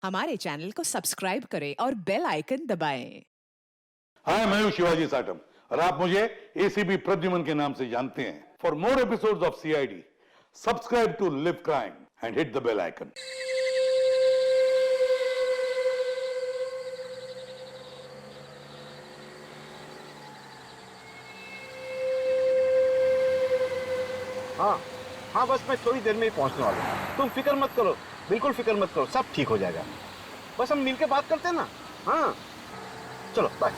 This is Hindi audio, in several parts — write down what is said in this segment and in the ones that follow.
हमारे चैनल को सब्सक्राइब करें और बेल आइकन दबाएं। हाय, मैं हूं शिवाजी साटम और आप मुझे एसीपी प्रद्युमन के नाम से जानते हैं। For more episodes of CID, subscribe to Live Crime and hit the bell icon. हाँ हाँ, बस मैं थोड़ी देर में ही पहुंचने वाला हूँ। तुम फिक्र मत करो, बिल्कुल फिक्र मत करो, सब ठीक हो जाएगा। बस हम मिलके बात करते हैं ना। हाँ चलो बाय।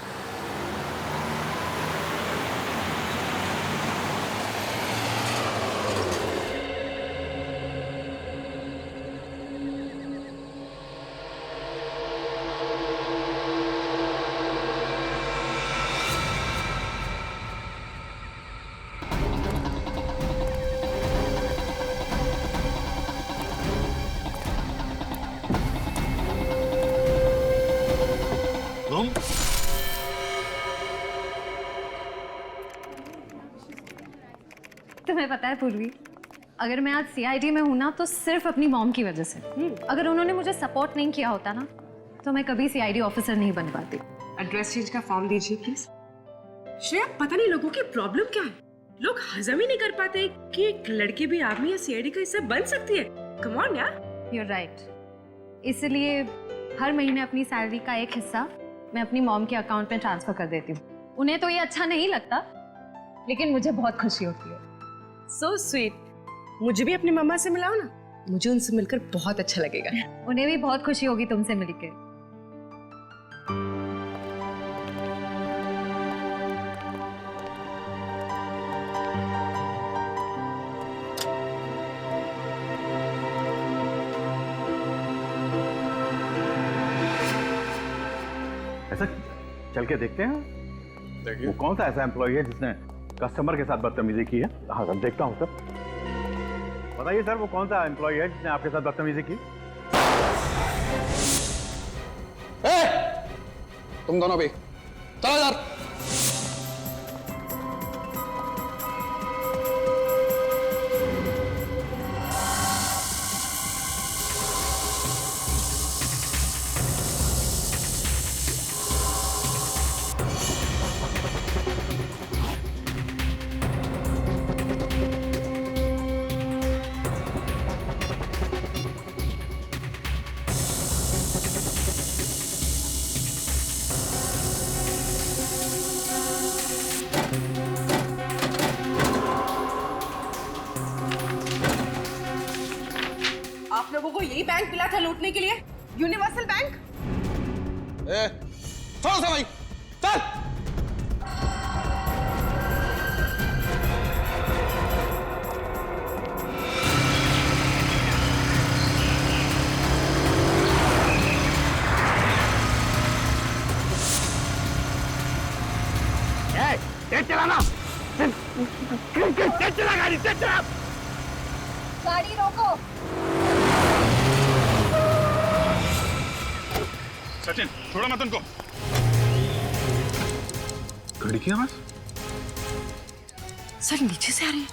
तुम तुम्हें पता है पूर्वी, अगर मैं आज सीआईडी में हूं ना तो सिर्फ अपनी मॉम की वजह से। अगर उन्होंने मुझे सपोर्ट नहीं किया होता ना तो मैं कभी सीआईडी ऑफिसर नहीं बन पाती। एड्रेस चेंज का फॉर्म दीजिए प्लीज। श्रेया, पता नहीं लोगों की प्रॉब्लम क्या है, लोग हजम ही नहीं कर पाते कि एक लड़की भी आर्मी या सीआईडी का हिस्सा बन सकती है। कम ऑन यार। You are right. इसलिए हर महीने अपनी सैलरी का एक हिस्सा मैं अपनी मॉम के अकाउंट में ट्रांसफर कर देती हूँ। उन्हें तो ये अच्छा नहीं लगता, लेकिन मुझे बहुत खुशी होती है। So sweet. मुझे भी अपनी मम्मा से मिलाओ ना, मुझे उनसे मिलकर बहुत अच्छा लगेगा। उन्हें भी बहुत खुशी होगी तुमसे मिलकर। ऐसा चल के देखते हैं। वो कौन सा ऐसा एम्प्लॉय है जिसने कस्टमर के साथ बदतमीजी की है? हाँ सर, देखता हूँ सर। बताइए सर, वो कौन सा एम्प्लॉय है जिसने आपके साथ बदतमीजी की? तुम दोनों भी चलो इधर। आप लोगों को यही बैंक मिला था लूटने के लिए, यूनिवर्सल बैंक। थोड़ा सा भाई चल। तेज चलाना, तेज चला गाड़ी, तेज चला। गाड़ी रोको। सचिन, छोड़ो मत उनको। गाड़ी की आवाज? सर नीचे से आ रही है।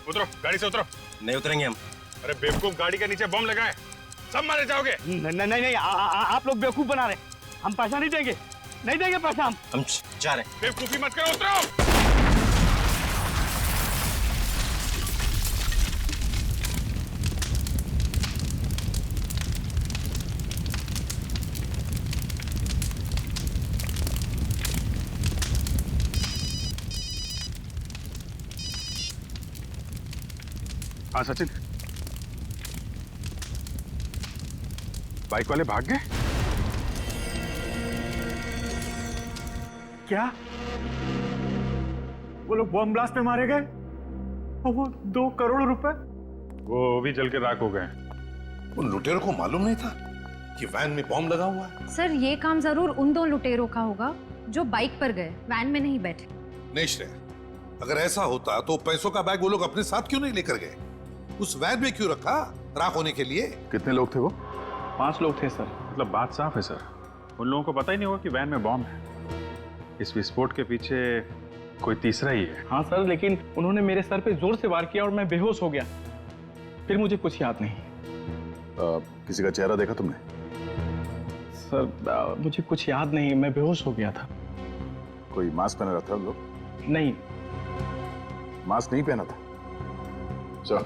उतरो, गाड़ी से उतरो। नहीं उतरेंगे हम। अरे बेवकूफ, गाड़ी के नीचे बम लगाए, सब मारे जाओगे। नहीं, आप लोग बेवकूफ बना रहे। हम पैसा नहीं देंगे, नहीं देंगे पैसा हम जा रहे हैं। बेवकूफी मत करो, उतरो। हाँ सचिन, बाइक वाले भाग गए क्या? वो लोग बॉम्ब ब्लास्ट में मारे गए और वो 2 करोड़ रुपए? वो भी जल के राख हो गए। उन लुटेरों को मालूम नहीं था कि वैन में बॉम्ब लगा हुआ है। सर, ये काम जरूर उन 2 लुटेरों का होगा जो बाइक पर गए, वैन में नहीं बैठे। नहीं श्रेया, अगर ऐसा होता तो पैसों का बैग वो लोग अपने साथ क्यों नहीं लेकर गए? उस वैन में क्यों रखा, राख होने के लिए? कितने लोग थे वो? 5 लोग थे सर। मतलब बात साफ है सर, उन लोगों को पता ही नहीं होगा कि वैन में बॉम्ब है। इस विस्फोट के पीछे कोई तीसरा ही है। हाँ सर, लेकिन उन्होंने मेरे सर पे जोर से वार किया और मैं बेहोश हो गया। फिर मुझे कुछ याद नहीं। किसी का चेहरा देखा तुमने? सर मुझे कुछ याद नहीं, मैं बेहोश हो गया था। कोई मास्क पहना रहता है लोग? नहीं। मास्क नहीं पहना था? चल,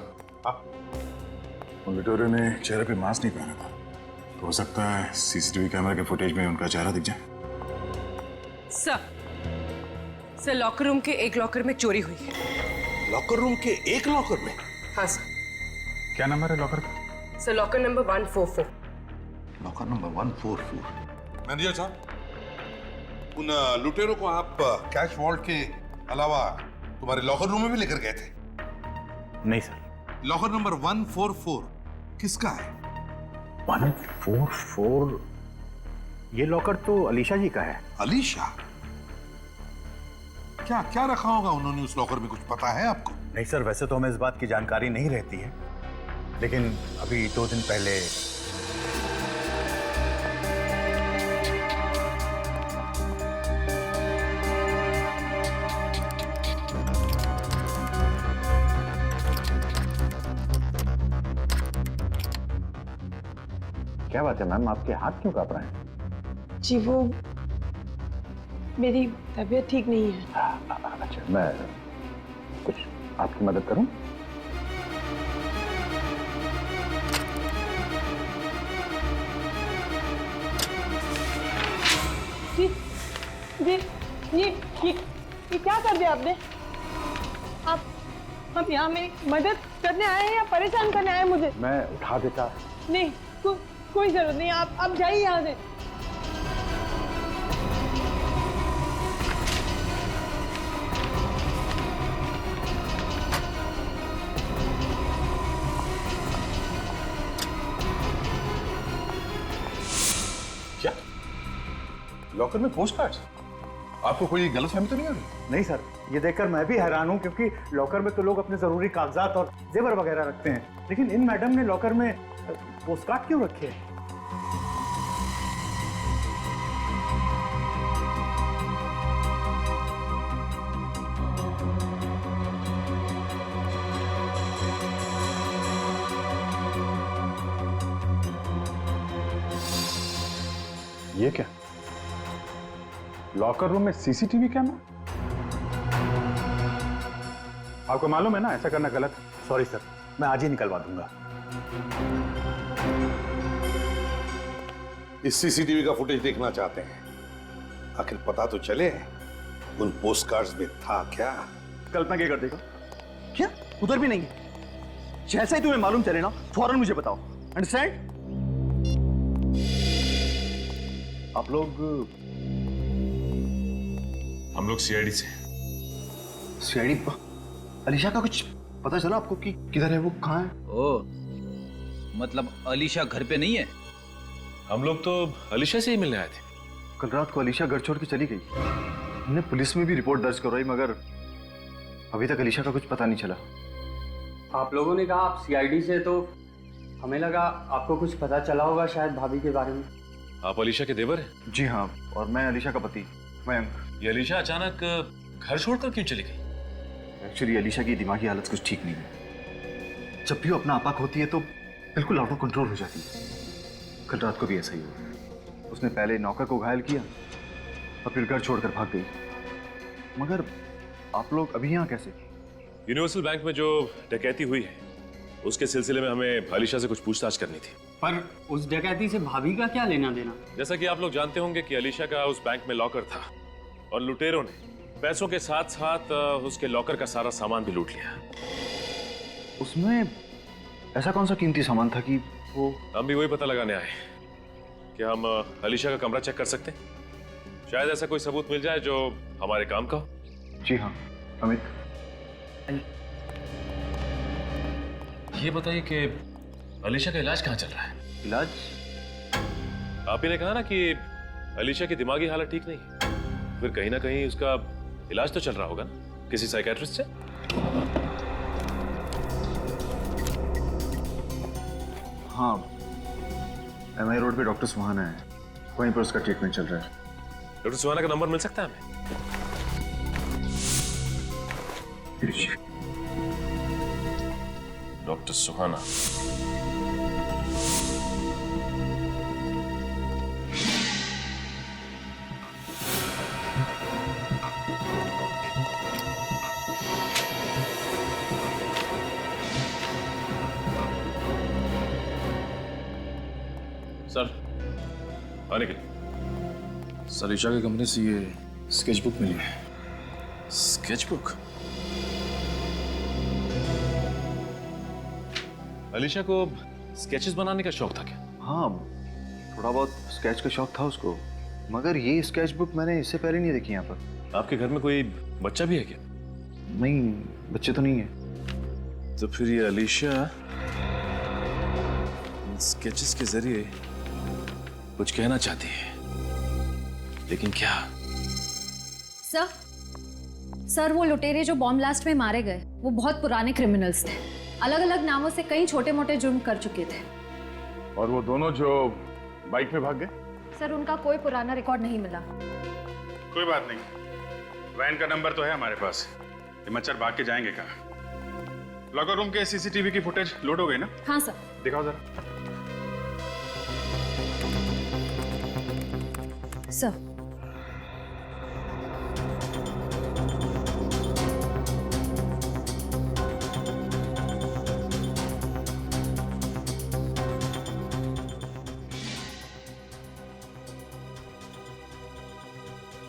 उन लुटेरों ने चेहरे पे मास्क नहीं पहना था, तो हो सकता है सीसीटीवी कैमरा के फुटेज में उनका चेहरा दिख जाए। सर लॉकर रूम के एक लॉकर में चोरी हुई है। लॉकर रूम के एक लॉकर में? हाँ सर। क्या नंबर है लॉकर का? Sir locker number 144। Locker number 144। Manager साहब, उन लुटेरों को आप कैश वॉल्ट के अलावा तुम्हारे लॉकर रूम में भी लेकर गए थे? नहीं सर। लॉकर नंबर 144 किसका है? 144? ये लॉकर तो अलीशा जी का है। अलीशा? क्या क्या रखा होगा उन्होंने उस लॉकर में, कुछ पता है आपको? नहीं सर, वैसे तो हमें इस बात की जानकारी नहीं रहती है, लेकिन अभी 2 दिन पहले क्या बात है मैम, आपके हाथ क्यों कांप रहे हैं? जी वो मेरी तबीयत ठीक नहीं है। अच्छा, मैं कुछ आपकी मदद करूं? जी जी ये क्या कर दिया आपने? आप यहाँ मेरी मदद करने आए हैं या परेशान करने आए हैं मुझे? मैं उठा देता। नहीं, कोई जरूरत नहीं, आप जाइए यहाँ से। क्या लॉकर में पोस्ट कार्ड्स? आपको कोई गलतफहमी तो नहीं हो रही? नहीं सर, ये देखकर मैं भी हैरान हूं, क्योंकि लॉकर में तो लोग अपने जरूरी कागजात और जेवर वगैरह रखते हैं, लेकिन इन मैडम ने लॉकर में पोस्टकार्ड क्यों रखे हैं? ये क्या? लॉकर रूम में सीसीटीवी कैमरा? आपको मालूम है ना, ऐसा करना गलत है। सॉरी सर, मैं आज ही निकलवा दूंगा। इस सीसीटीवी का फुटेज देखना चाहते हैं, आखिर पता तो चले उन पोस्ट कार्ड्स में था क्या। कल्पना क्या कर देगा? क्या उधर भी नहीं है? जैसा ही तुम्हें मालूम चले ना, फौरन मुझे बताओ। अंडरस्टैंड? आप लोग? हम लोग सीआईडी से। सीआईडी? अलीशा का कुछ पता चला आपको कि किधर है वो, कहाँ है? ओह, मतलब अलीशा घर पे नहीं है? हम लोग तो अलीशा से ही मिलने आए थे। कल रात को अलीशा घर छोड़ के चली गई। हमने पुलिस में भी रिपोर्ट दर्ज करवाई, मगर अभी तक अलीशा का कुछ पता नहीं चला। आप लोगों ने कहा आप सीआईडी से, तो हमें लगा आपको कुछ पता चला होगा शायद भाभी के बारे में। आप अलीशा के देवर हैं? जी हाँ, और मैं अलीशा का पति मयंक। ये अलीशा अचानक घर छोड़कर क्यों चली गई? एक्चुअली अलीशा की दिमागी हालत कुछ ठीक नहीं है। जब भी वो अपना आपा होती है तो बिल्कुल आउट ऑफ कंट्रोल हो जाती है। कल रात को भी ऐसा ही हुआ। उसने पहले नौकर को घायल किया और फिर घर छोड़कर भाग गई। मगर आप लोग अभी यहाँ कैसे? यूनिवर्सल बैंक में जो डकैती हुई है, उसके सिलसिले में हमें अलीशा से कुछ पूछताछ करनी थी। पर उस डकैती से भाभी का क्या लेना देना? जैसा कि आप लोग जानते होंगे कि अलीशा का उस बैंक में लॉकर था और लुटेरों ने पैसों के साथ साथ उसके लॉकर का सारा सामान भी लूट लिया। उसमें ऐसा कौन सा कीमती सामान था कि वो? हम भी वही पता लगाने आए कि हम अलीशा का कमरा चेक कर सकते हैं। शायद ऐसा कोई सबूत मिल जाए जो हमारे काम का हो। जी हाँ अमित। ये बताइए कि अलीशा का इलाज कहाँ चल रहा है? इलाज? आप ही ने कहा ना कि अलीशा की दिमागी हालत ठीक नहीं है, फिर कहीं ना कहीं उसका इलाज तो चल रहा होगा ना किसी साइकियाट्रिस्ट से? हाँ, एमआई रोड पे डॉक्टर सुहाना है, वहीं पर उसका ट्रीटमेंट चल रहा है। डॉक्टर सुहाना का नंबर मिल सकता है हमें? डॉक्टर सुहाना। सर आने के लिए। सर ईशा की कंपनी से ये स्केचबुक मिली है। स्केचबुक? अलीशा को स्केचेस बनाने का शौक था क्या? हाँ, थोड़ा बहुत स्केच का शौक था उसको, मगर ये स्केच बुक मैंने इससे पहले नहीं देखी यहाँ पर। आपके घर में कोई बच्चा भी है क्या? नहीं, बच्चे तो नहीं है। तो फिर ये अलीशा स्केचेस के जरिए कुछ कहना चाहती है, लेकिन क्या? सर वो लुटेरे जो बॉम्ब ब्लास्ट में मारे गए वो बहुत पुराने क्रिमिनल्स थे। अलग अलग नामों से कई छोटे मोटे जुर्म कर चुके थे। और वो दोनों जो बाइक में भाग गए? सर उनका कोई पुराना रिकॉर्ड नहीं मिला। कोई बात नहीं, वैन का नंबर तो है हमारे पास। ये मच्छर भाग के जाएंगे कहाँ? लॉकर रूम के सीसीटीवी की फुटेज लोड हो गई ना? हाँ सर। दिखाओ जरा। सर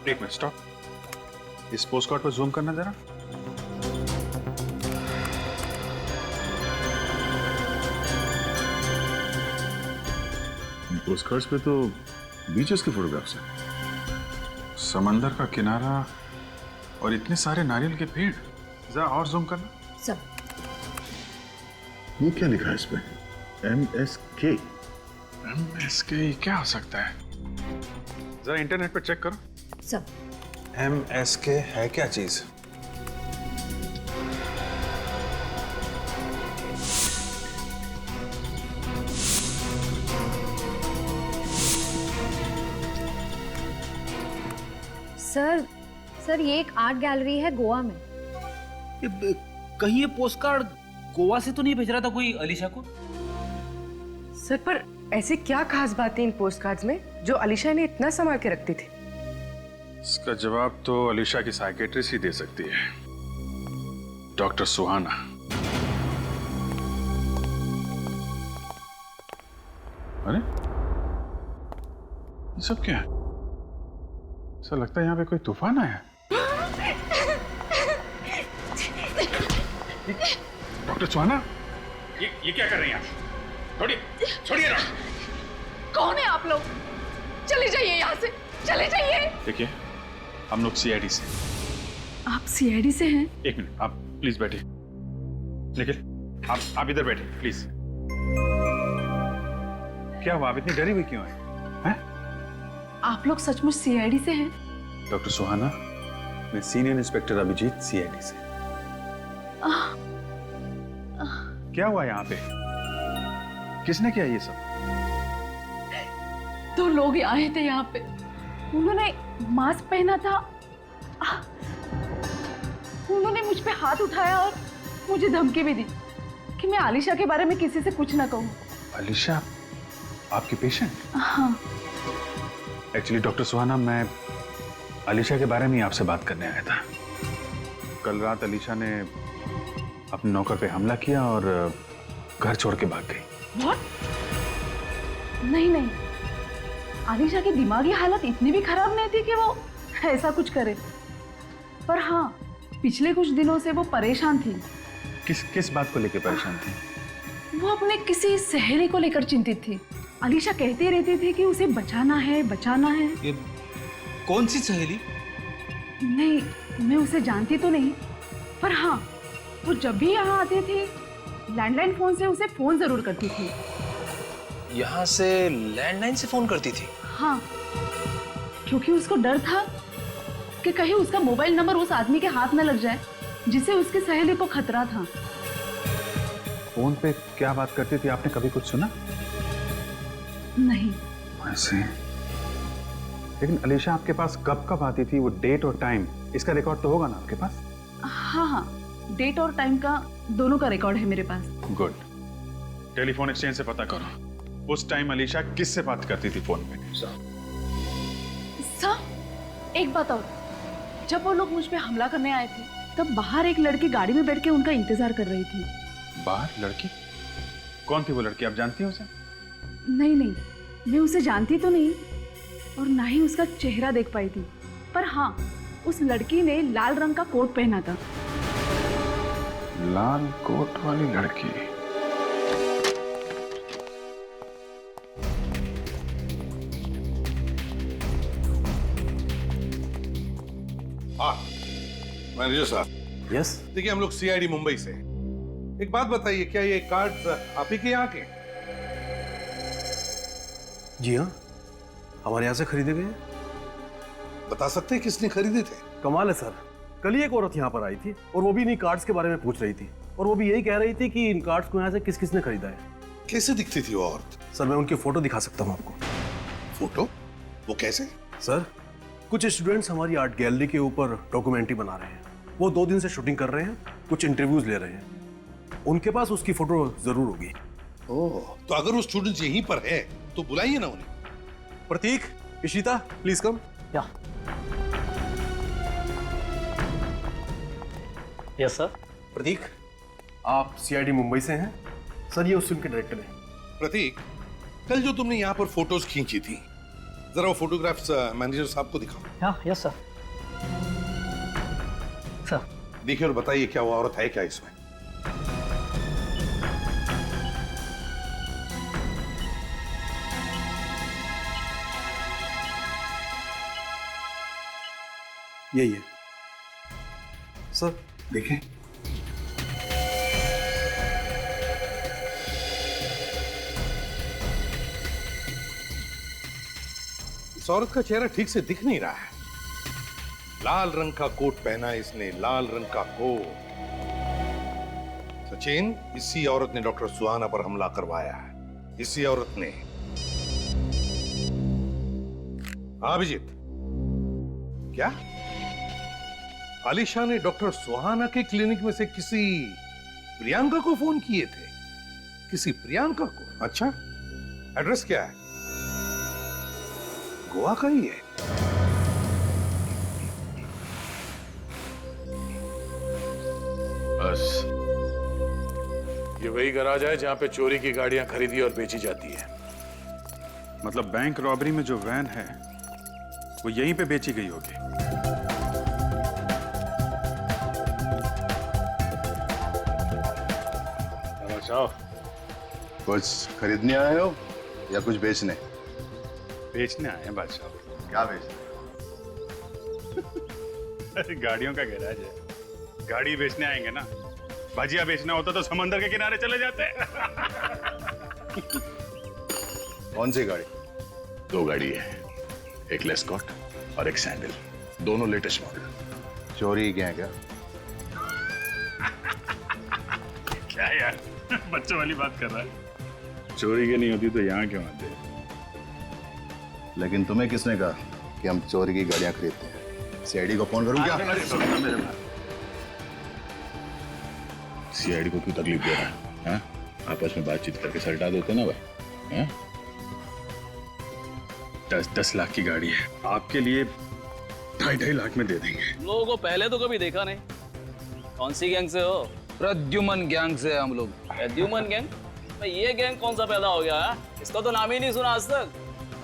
एक मिनट, स्टॉप। इस पोस्ट कार्ड पर जूम करना जरा। पोस्ट कार्ड्स पे तो बीचेस के फोटोग्राफ्स हैं, समंदर का किनारा और इतने सारे नारियल के पेड़। जरा और जूम करना। सर ये क्या लिखा है इस पे? MSK। MSK क्या हो सकता है? जरा इंटरनेट पे चेक करो। सर MSK है क्या चीज? सर ये एक आर्ट गैलरी है गोवा में। कहीं ये पोस्ट कार्ड गोवा से तो नहीं भेज रहा था कोई अलीशा को? सर पर ऐसी क्या खास बातें इन पोस्ट कार्ड्स में जो अलीशा ने इतना संभाल के रखती थी? इसका जवाब तो अलीशा की साइकेट्रिस्ट ही दे सकती है, डॉक्टर सुहाना। अरे ये सब क्या है? ऐसा लगता है यहाँ पे कोई तूफान आया है। डॉक्टर सुहाना, ये क्या कर रही हैं आप? छोड़िए ना। कौन है आप लोग? चले जाइए यहाँ से, चले जाइए। देखिए, हम लोग CID से। आप CID से हैं? एक मिनट, आप प्लीज बैठिए। निखिल, आप इधर बैठिए प्लीज। क्या हुआ? आप इतनी डरी हुई क्यों है? आप लोग सचमुच CID से हैं? डॉक्टर सुहाना, मैं सीनियर इंस्पेक्टर अभिजीत CID से। क्या हुआ यहाँ पे? किसने किया ये सब? दो लोग आए थे यहाँ पे, उन्होंने मास्क पहना था, उन्होंने मुझ पे हाथ उठाया और मुझे धमकी भी दी कि मैं आलिशा के बारे में किसी से कुछ ना कहूँ। अलीशा आपकी पेशेंट? हाँ। एक्चुअली डॉक्टर सुहाना, मैं अलीशा के बारे में ही आपसे बात करने आया था। कल रात अलीशा ने अपने नौकर पे हमला किया और घर छोड़ के भाग गई। What? नहीं, आलिशा की दिमागी हालत इतनी भी खराब नहीं थी कि वो ऐसा कुछ करे। पर हाँ, पिछले कुछ दिनों से वो परेशान थी। किस बात को लेकर परेशान थी? वो अपने किसी सहेली को लेकर चिंतित थी। अलीशा कहती रहती थी कि उसे बचाना है। ये कौन सी सहेली? नहीं, मैं उसे जानती तो नहीं, पर हाँ, वो जब भी यहाँ आती थी लैंडलाइन फोन से उसे फोन जरूर करती थी। यहाँ से लैंडलाइन से फोन करती थी? हाँ, क्योंकि उसको डर था कि कहीं उसका मोबाइल नंबर उस आदमी के हाथ न लग जाए जिसे उसकी सहेली को खतरा था। फोन पे क्या बात करती थी, आपने कभी कुछ सुना? नहीं। ऐसे? लेकिन अलीशा आपके पास कब आती थी? वो डेट और टाइम, इसका रिकॉर्ड तो होगा ना आपके पास? हाँ, डेट और टाइम का दोनों का रिकॉर्ड है मेरे पास। गुड। टेलीफोन एक्सचेंज से पता करो, उस टाइम अलीशा किससे बात करती थी फोन पे? सर, एक बात और, जब वो लोग मुझ पे हमला करने आए थे तब बाहर एक लड़की गाड़ी में बैठ के उनका इंतजार कर रही थी। बाहर लड़की? कौन थी वो लड़की, आप जानती हो उसे? नहीं, मैं उसे जानती तो नहीं और ना ही उसका चेहरा देख पाई थी, पर हाँ, उस लड़की ने लाल रंग का कोट पहना था। लाल कोट वाली लड़की? हाँ मैनेजर साहब। यस। देखिए हम लोग सीआईडी मुंबई से। एक बात बताइए, क्या ये कार्ड्स आप ही के यहाँ के? जी हाँ, हमारे यहाँ से खरीदे गए हैं। बता सकते हैं किसने खरीदे थे? कमाल है सर, कल ही एक औरत यहाँ पर आई थी और वो भी इन्हीं कार्ड्स के बारे में पूछ रही थी, और वो भी यही कह रही थी कि इन कार्ड्स को यहाँ से किस किस ने खरीदा है। कैसे दिखती थी वो औरत? सर मैं उनकी फोटो दिखा सकता हूँ आपको। फोटो? वो कैसे? सर कुछ स्टूडेंट्स हमारी आर्ट गैलरी के ऊपर डॉक्यूमेंट्री बना रहे हैं। वो 2 दिन से शूटिंग कर रहे हैं, कुछ इंटरव्यूज ले रहे हैं। उनके पास उसकी फोटो जरूर होगी। ओह, तो अगर वो स्टूडेंट्स यहीं पर है तो बुलाइए ना उन्हें। प्रतीक, इशिता, प्लीज कम। या यस सर। प्रतीक, आप सीआईडी मुंबई से हैं? सर ये उस फिल्म के डायरेक्टर हैं। प्रतीक, कल जो तुमने यहाँ पर फोटोज खींची थी, जरा वो फोटोग्राफ्स मैनेजर साहब को दिखाओ। हाँ यस सर। सर देखिए और बताइए क्या वो औरत है क्या इसमें? यही है सर, देखें। इस औरत का चेहरा ठीक से दिख नहीं रहा है। लाल रंग का कोट पहना है इसने, लाल रंग का कोट। सचिन, इसी औरत ने डॉक्टर सुहाना पर हमला करवाया है। इसी औरत ने। हाँ अभिजीत, क्या आलिशा ने डॉक्टर सुहाना के क्लिनिक में से किसी प्रियंका को फोन किए थे? किसी प्रियंका को? अच्छा, एड्रेस क्या है? गोवा का ही है। बस ये वही गराज है जहां पे चोरी की गाड़ियां खरीदी और बेची जाती है। मतलब बैंक रॉबरी में जो वैन है वो यहीं पे बेची गई होगी। कुछ खरीदने आए हो या कुछ बेचने? बेचने आए हैं बादशाह। क्या बेचने? अरे गाड़ियों का गैराज है, गाड़ी बेचने आएंगे ना। भजिया बेचना होता तो समंदर के किनारे चले जाते। कौन सी गाड़ी? 2 गाड़ी है, एक लेस्कॉट और एक सैंडल, दोनों लेटेस्ट मॉडल। चोरी क्या है क्या? क्या यार बच्चों वाली बात कर रहा है। चोरी की नहीं होती तो यहाँ क्यों आते? लेकिन तुम्हें किसने कहा कि हम चोरी की गाड़ियां खरीदते हैं? सीआईडी को फोन करूं क्या? सीआईडी को क्यों तकलीफ दे रहा है? हाँ? आपस में बातचीत करके सलटा देते ना भाई। हाँ? 10 लाख की गाड़ी है, आपके लिए 2.5 लाख में दे देंगे। लोगों को पहले तो कभी देखा नहीं। कौन सी गैंग से हो? प्रद्युमन गैंग से हम लोग। प्रद्युमन गैंग? ये गैंग कौन सा पैदा हो गया है? इसका तो नाम ही नहीं सुना आज तक।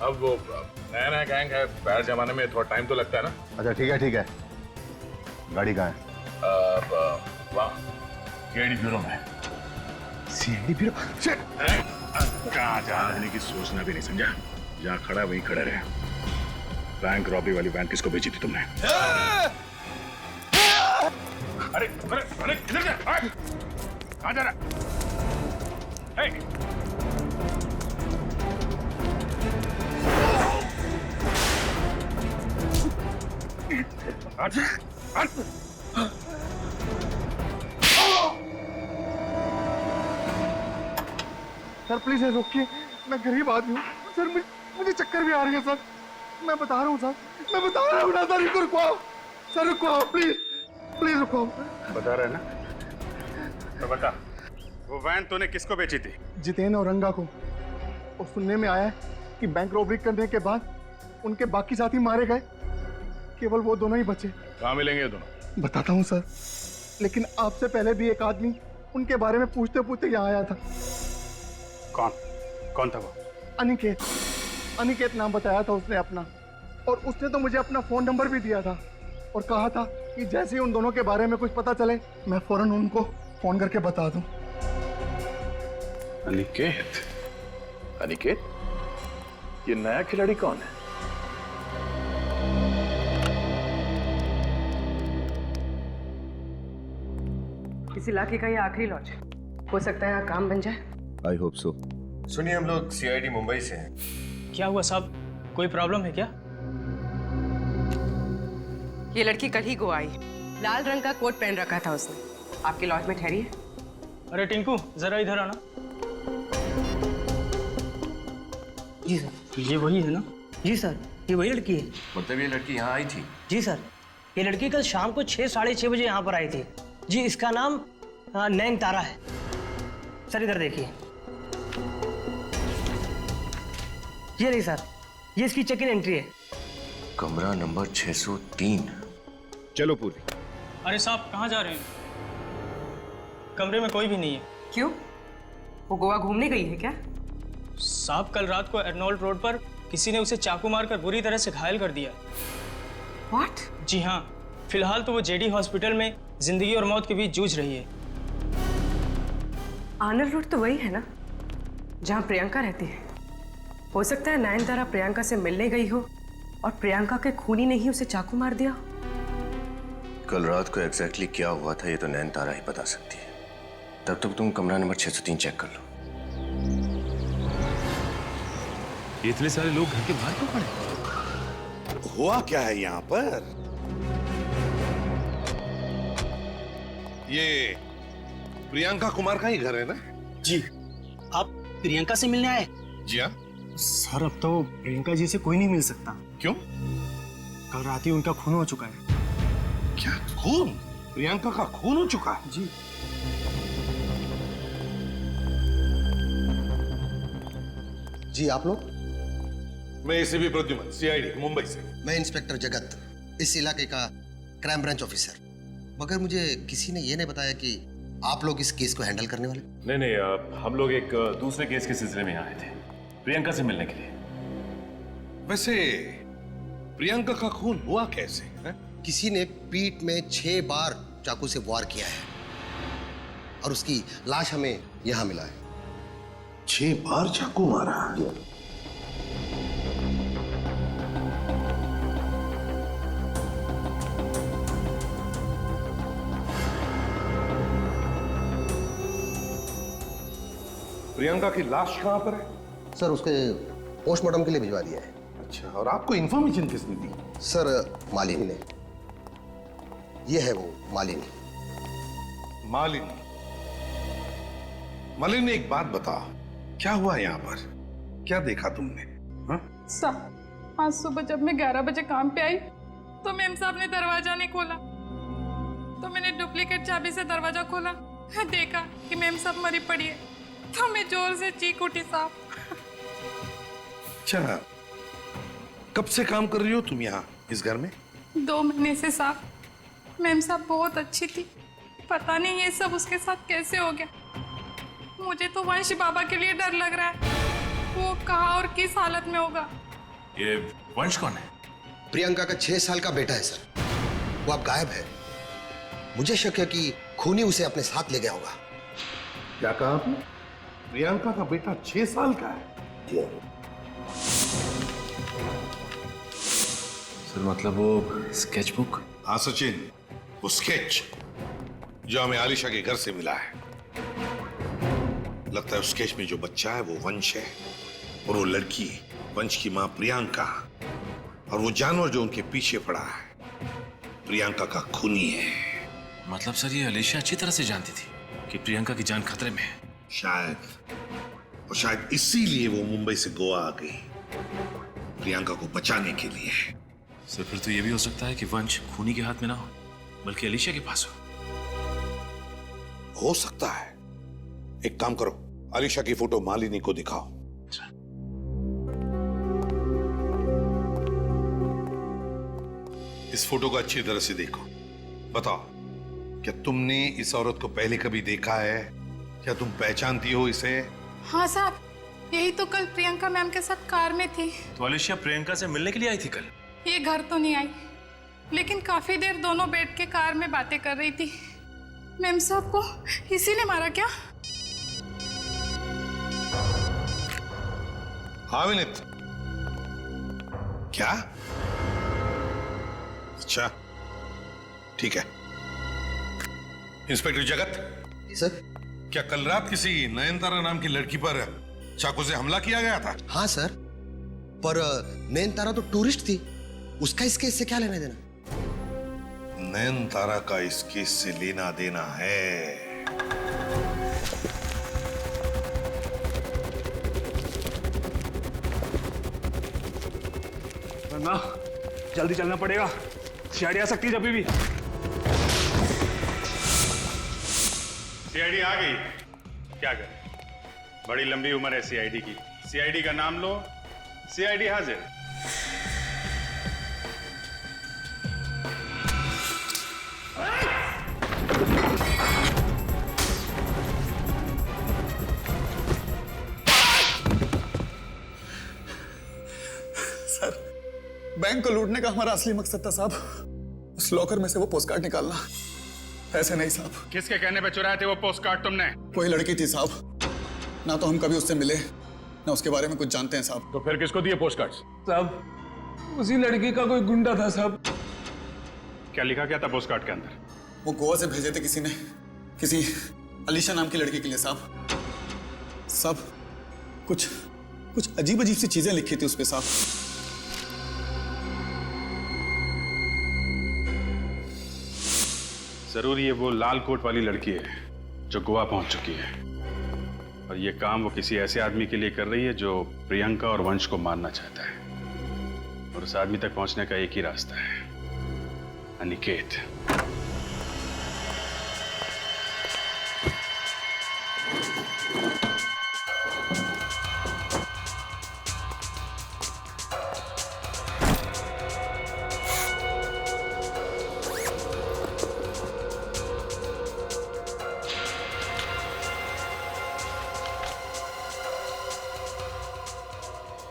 अब वो नया गैंग है, पहले जमाने में थोड़ा टाइम तो लगता है ना। अच्छा ठीक है। गाड़ी कहाँ है? वाह, सीआईडी ब्यूरो में। CID bureau? कहाँ जाने की सोचना भी नहीं, समझा? जहाँ खड़ा वहीं खड़े रहे। बैंक रॉबरी वाली वैन किसको बेची थी तुमने? अरे इधर जा। कहाँ जा रहा? सर प्लीज रोकिए, मैं गरीब आदमी हूँ सर, मुझे चक्कर भी आ रही है सर। मैं बता रहा हूँ सर, मैं बता रहा हूँ ना सर, रुको सर, रुको प्लीज रुको। बता रहा है ना? तो बता, वो वैन तूने किसको बेची थी? जितेन और रंगा को। और सुनने में आया है कि बैंक रॉबरी करने के बाद उनके बाकी साथी मारे गए, केवल वो दोनों ही बचे। कहाँ मिलेंगे ये दोनों? बताता हूँ सर, लेकिन आपसे पहले भी एक आदमी उनके बारे में पूछते पूछते यहाँ आया था। कौन था वो? अनिकेत। अनिकेत नाम बताया था उसने अपना, और उसने तो मुझे अपना फोन नंबर भी दिया था और कहा था कि जैसे ही उन दोनों के बारे में कुछ पता चले मैं फौरन उनको फोन करके बता दूं। अनिकेत? अनिकेत? ये नया खिलाड़ी कौन है? इस इलाके का ये आखिरी लॉज है, हो सकता है यहाँ काम बन जाए। I hope so. सुनिए, हम लोग सीआईडी मुंबई से हैं। क्या हुआ साहब, कोई प्रॉब्लम है क्या? ये लड़की कल ही गोवा आई, लाल रंग का कोट पहन रखा था उसने। आपके लॉज में ठहरी है। अरे टिंकू, जरा इधर आना। जी सर, ये वही है ना? जी सर, ये वही लड़की है। मतलब ये लड़की यहाँ आई थी? जी सर, ये लड़की कल शाम को 6 साढ़े 6 बजे यहाँ पर आई थी। जी, इसका नाम नैन तारा है। सर इधर देखिए, ये रही सर, ये इसकी चेक इन एंट्री है। कमरा नंबर 603। चलो पूरी। अरे साहब, कहाँ जा रहे हैं? कमरे में कोई भी नहीं है। क्यों, वो गोवा घूमने गई है क्या? साहब, कल रात को अर्नोल्ड रोड पर किसी ने उसे चाकू मारकर बुरी तरह से घायल कर दिया। What? जी हाँ, फिलहाल तो वो जेडी हॉस्पिटल में जिंदगी और मौत के बीच जूझ रही है। आर्नल्ड रोड तो वही है ना जहाँ प्रियंका रहती है। हो सकता है नयनतारा प्रियंका से मिलने गई हो और प्रियंका के खूनी ने ही उसे चाकू मार दिया। कल रात को एग्जैक्टली क्या हुआ था ये तो नैनतारा ही बता सकती है। तब तक तुम कमरा नंबर 603 चेक कर लो। ये इतने सारे लोग घर के बाहर क्यों खड़े? हुआ क्या है यहाँ पर? ये प्रियंका कुमार का ही घर है ना? जी। आप प्रियंका से मिलने आए? जी हाँ। सर, अब तो प्रियंका जी से कोई नहीं मिल सकता। क्यों? कल रात ही उनका खून हो चुका है। क्या खून? प्रियंका का खून हो चुका है? जी। जी, आप लोग? मैं एसीपी प्रद्युमन, सीआईडी मुंबई से। मैं इंस्पेक्टर जगत, इस इलाके का क्राइम ब्रांच ऑफिसर। मगर मुझे किसी ने ये नहीं बताया कि आप लोग इस केस को हैंडल करने वाले। नहीं, हम लोग एक दूसरे केस के सिलसिले में आए थे, प्रियंका से मिलने के लिए। वैसे प्रियंका का खून हुआ कैसे है? किसी ने पीठ में 6 बार चाकू से वार किया है और उसकी लाश हमें यहाँ मिला है। 6 बार चाकू मारा? प्रियंका की लाश कहाँ पर है? सर, उसके पोस्टमार्टम के लिए भिजवा दिया है। अच्छा, और आपको इन्फॉर्मेशन किसने दी? सर, मालिनी ने। ये है वो मालिनी। मालिनी? मालिनी, एक बात बता, क्या हुआ यहाँ पर? क्या देखा तुमने? साहब, आज सुबह जब मैं 11 बजे काम पे आई तो मेम साहब ने दरवाजा नहीं खोला, तो मैंने डुप्लीकेट चाबी से दरवाजा खोला, देखा कि मेम साहब मरी पड़ी है, तो मैं जोर से चीख उठी साहब। अच्छा, कब से काम कर रही हो तुम यहाँ इस घर में? 2 महीने से साहब। मेम साहब बहुत अच्छी थी, पता नहीं ये सब उसके साथ कैसे हो गया। मुझे तो वंश बाबा के लिए डर लग रहा है, वो कहाँ और किस हालत में होगा। ये वंश कौन है? प्रियंका का 6 साल का बेटा है सर। वो अब गायब है। मुझे शक है कि खूनी उसे अपने साथ ले गया होगा। क्या कहा आपने? प्रियंका का बेटा 6 साल का है? सर, मतलब वो स्केचबुक? हाँ सचिन, वो स्केच जो हमें आलिशा के घर से मिला है। लगता है उस स्केच में जो बच्चा है वो वंश है, और वो लड़की वंश की मां प्रियंका, और वो जानवर जो उनके पीछे पड़ा है प्रियंका का खूनी है। मतलब सर, ये अलीशा अच्छी तरह से जानती थी कि प्रियंका की जान खतरे में है। शायद, और शायद इसीलिए वो मुंबई से गोवा आ गई, प्रियंका को बचाने के लिए। सर, फिर तो ये भी हो सकता है कि वंश खूनी के हाथ में ना हो, बल्कि अलीशा के पास हो सकता है। एक काम करो, अलीशा की फोटो मालिनी को दिखाओ। इस फोटो को अच्छी तरह से देखो। बताओ, क्या तुमने इस औरत को पहले कभी देखा है? क्या तुम पहचानती हो इसे? हाँ साहब, यही तो कल प्रियंका मैम के साथ कार में थी। तो अलिशिया प्रियंका से मिलने के लिए आई थी कल? ये घर तो नहीं आई, लेकिन काफी देर दोनों बैठ के कार में बातें कर रही थी। मैम साहब को इसी ने मारा क्या? हाँ विनीत, क्या? अच्छा ठीक है। इंस्पेक्टर जगत। सर। क्या कल रात किसी नयनतारा नाम की लड़की पर चाकू से हमला किया गया था? हाँ सर, पर नयनतारा तो टूरिस्ट थी, उसका इस केस से क्या लेना देना? नयनतारा का इस केस से लेना देना है। ना जल्दी चलना पड़ेगा, सीआईडी आ सकती है जब भी। सीआईडी आ गई। क्या करें, बड़ी लंबी उम्र है सीआईडी की। सीआईडी का नाम लो, सीआईडी हाजिर। सर, बैंक को लूटने का हमारा असली मकसद था साहब, उस लॉकर में से वो पोस्ट कार्ड निकालना। ऐसे नहीं साहब। किसके कहने पे चुराए थे वो पोस्ट कार्ड तुमने? वही लड़की थी साहब, ना तो हम कभी उससे मिले ना उसके बारे में कुछ जानते हैं साहब। तो फिर किसको दिए पोस्ट कार्ड्स? साहब, उसी लड़की का कोई गुंडा था साहब। क्या लिखा क्या था पोस्ट कार्ड के अंदर? वो गोवा से भेजे थे किसी ने, किसी अलीशा नाम की लड़की के लिए साहब। सब कुछ अजीब सी चीजें लिखी थी उस पे साहब। जरूर ये वो लाल कोट वाली लड़की है जो गोवा पहुंच चुकी है, और ये काम वो किसी ऐसे आदमी के लिए कर रही है जो प्रियंका और वंश को मारना चाहता है। और उस आदमी तक पहुंचने का एक ही रास्ता है, अनिकेत।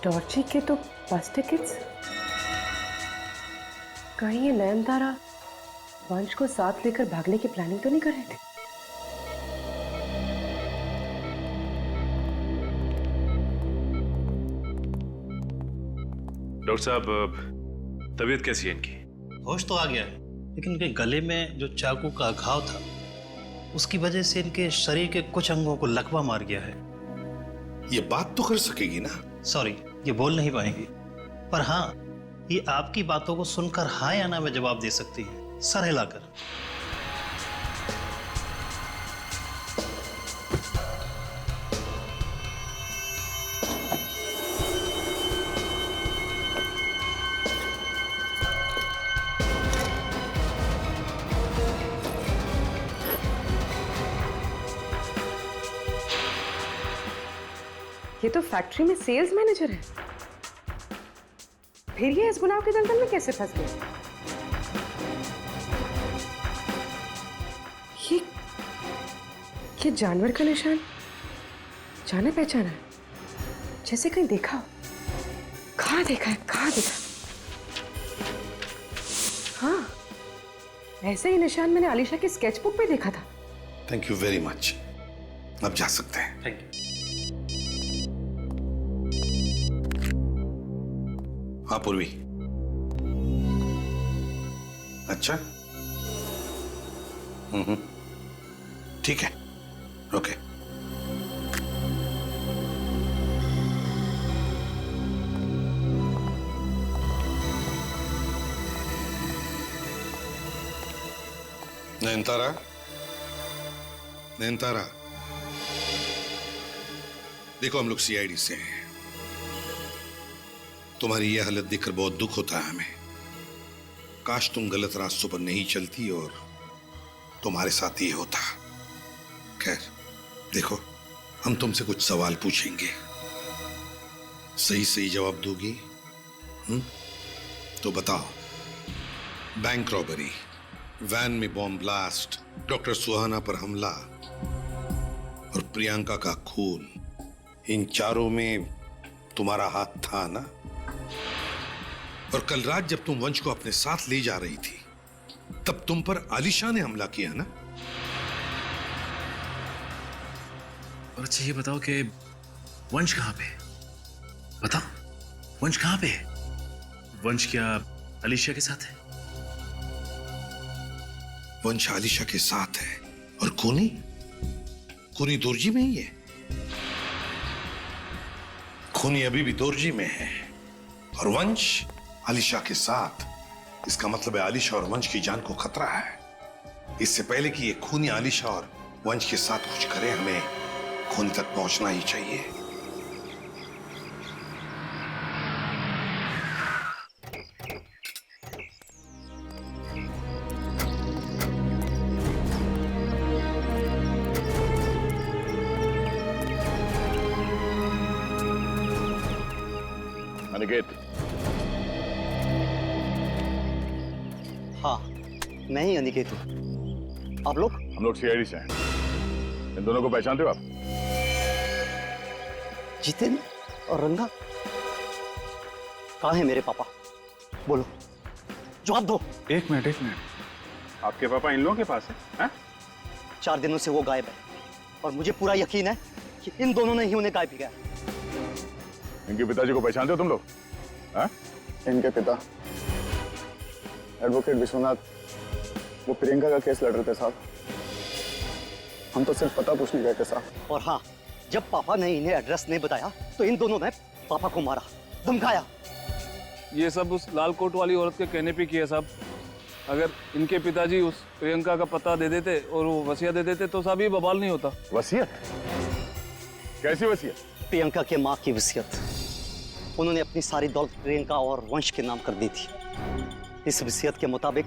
डॉर्ची के तो बस टिकट्स। कहीं ये नयनतारा वंश को साथ लेकर भागने की प्लानिंग तो नहीं कर रहे थे? डॉक्टर साहब, तबीयत कैसी है इनकी? होश तो आ गया है, लेकिन इनके गले में जो चाकू का घाव था उसकी वजह से इनके शरीर के कुछ अंगों को लकवा मार गया है। ये बात तो कर सकेगी ना? सॉरी, ये बोल नहीं पाएंगी, पर हाँ, ये आपकी बातों को सुनकर हाँ या ना में जवाब दे सकती है, सर हिलाकर। ये तो फैक्ट्री में सेल्स मैनेजर है, फिर ये इस गुनाह के दलदल में कैसे फंस गए? ये जानवर का निशान जाना पहचाना है, जैसे कहीं देखा हो। कहाँ देखा है, कहाँ देखा? हाँ, ऐसे ही निशान मैंने अलीशा की स्केचबुक पे देखा था। थैंक यू वेरी मच, अब जा सकते हैं। Thank you. हाँ पूर्वी। अच्छा, ठीक है, ओके। नयनतारा, नयनतारा, देखो हम लोग सीआईडी से हैं। तुम्हारी यह हालत देखकर बहुत दुख होता है हमें। काश तुम गलत रास्तों पर नहीं चलती और तुम्हारे साथ ये होता। खैर, देखो हम तुमसे कुछ सवाल पूछेंगे, सही सही जवाब दोगी? तो बताओ, बैंक रॉबरी, वैन में बॉम्ब ब्लास्ट, डॉक्टर सुहाना पर हमला और प्रियंका का खून, इन चारों में तुम्हारा हाथ था ना? और कल रात जब तुम वंश को अपने साथ ले जा रही थी तब तुम पर आलिशा ने हमला किया ना? और अच्छा ये बताओ कि वंश कहां पे? बताओ, वंश कहां पे है? वंश क्या आलिशा के साथ है? वंश आलिशा के साथ है और खूनी दोरजी में ही है। खूनी अभी भी दोरजी में है और वंश आलिशा के साथ। इसका मतलब है आलिशा और वंश की जान को खतरा है। इससे पहले कि ये खूनी आलिशा और वंश के साथ कुछ करे, हमें खूनी तक पहुंचना ही चाहिए। अनिकेत। हाँ, मैं ही अनिकेत हूँ। आप लोग? हम लोग सीआईडी से हैं। इन दोनों को पहचानते हो आप? जितेन और रंगा? कहाँ है मेरे पापा? बोलो, जवाब दो। एक मिनट। आपके पापा इन लोगों के पास है? 4 दिनों से वो गायब है और मुझे पूरा यकीन है कि इन दोनों ने ही उन्हें गायब किया। इनके पिताजी को पहचानते हो तुम लोग? इनके पिता एडवोकेट विश्वनाथ, वो प्रियंका का केस लड़ रहे थे साहब। हम तो सिर्फ पता पूछने गए थे साहब। और हाँ, जब पापा ने इन्हें एड्रेस नहीं बताया तो इन दोनों ने पापा को मारा, धमकाया। ये सब उस लाल कोट वाली औरत के कहने पे किया साहब। अगर इनके पिताजी उस प्रियंका का पता दे देते और वो वसीयत दे देते तो साहब ये बवाल नहीं होता। वसीयत? कैसी वसीयत? प्रियंका के माँ की वसीयत। उन्होंने अपनी सारी दौलत प्रियंका और वंश के नाम कर दी थी। इस वसीयत के मुताबिक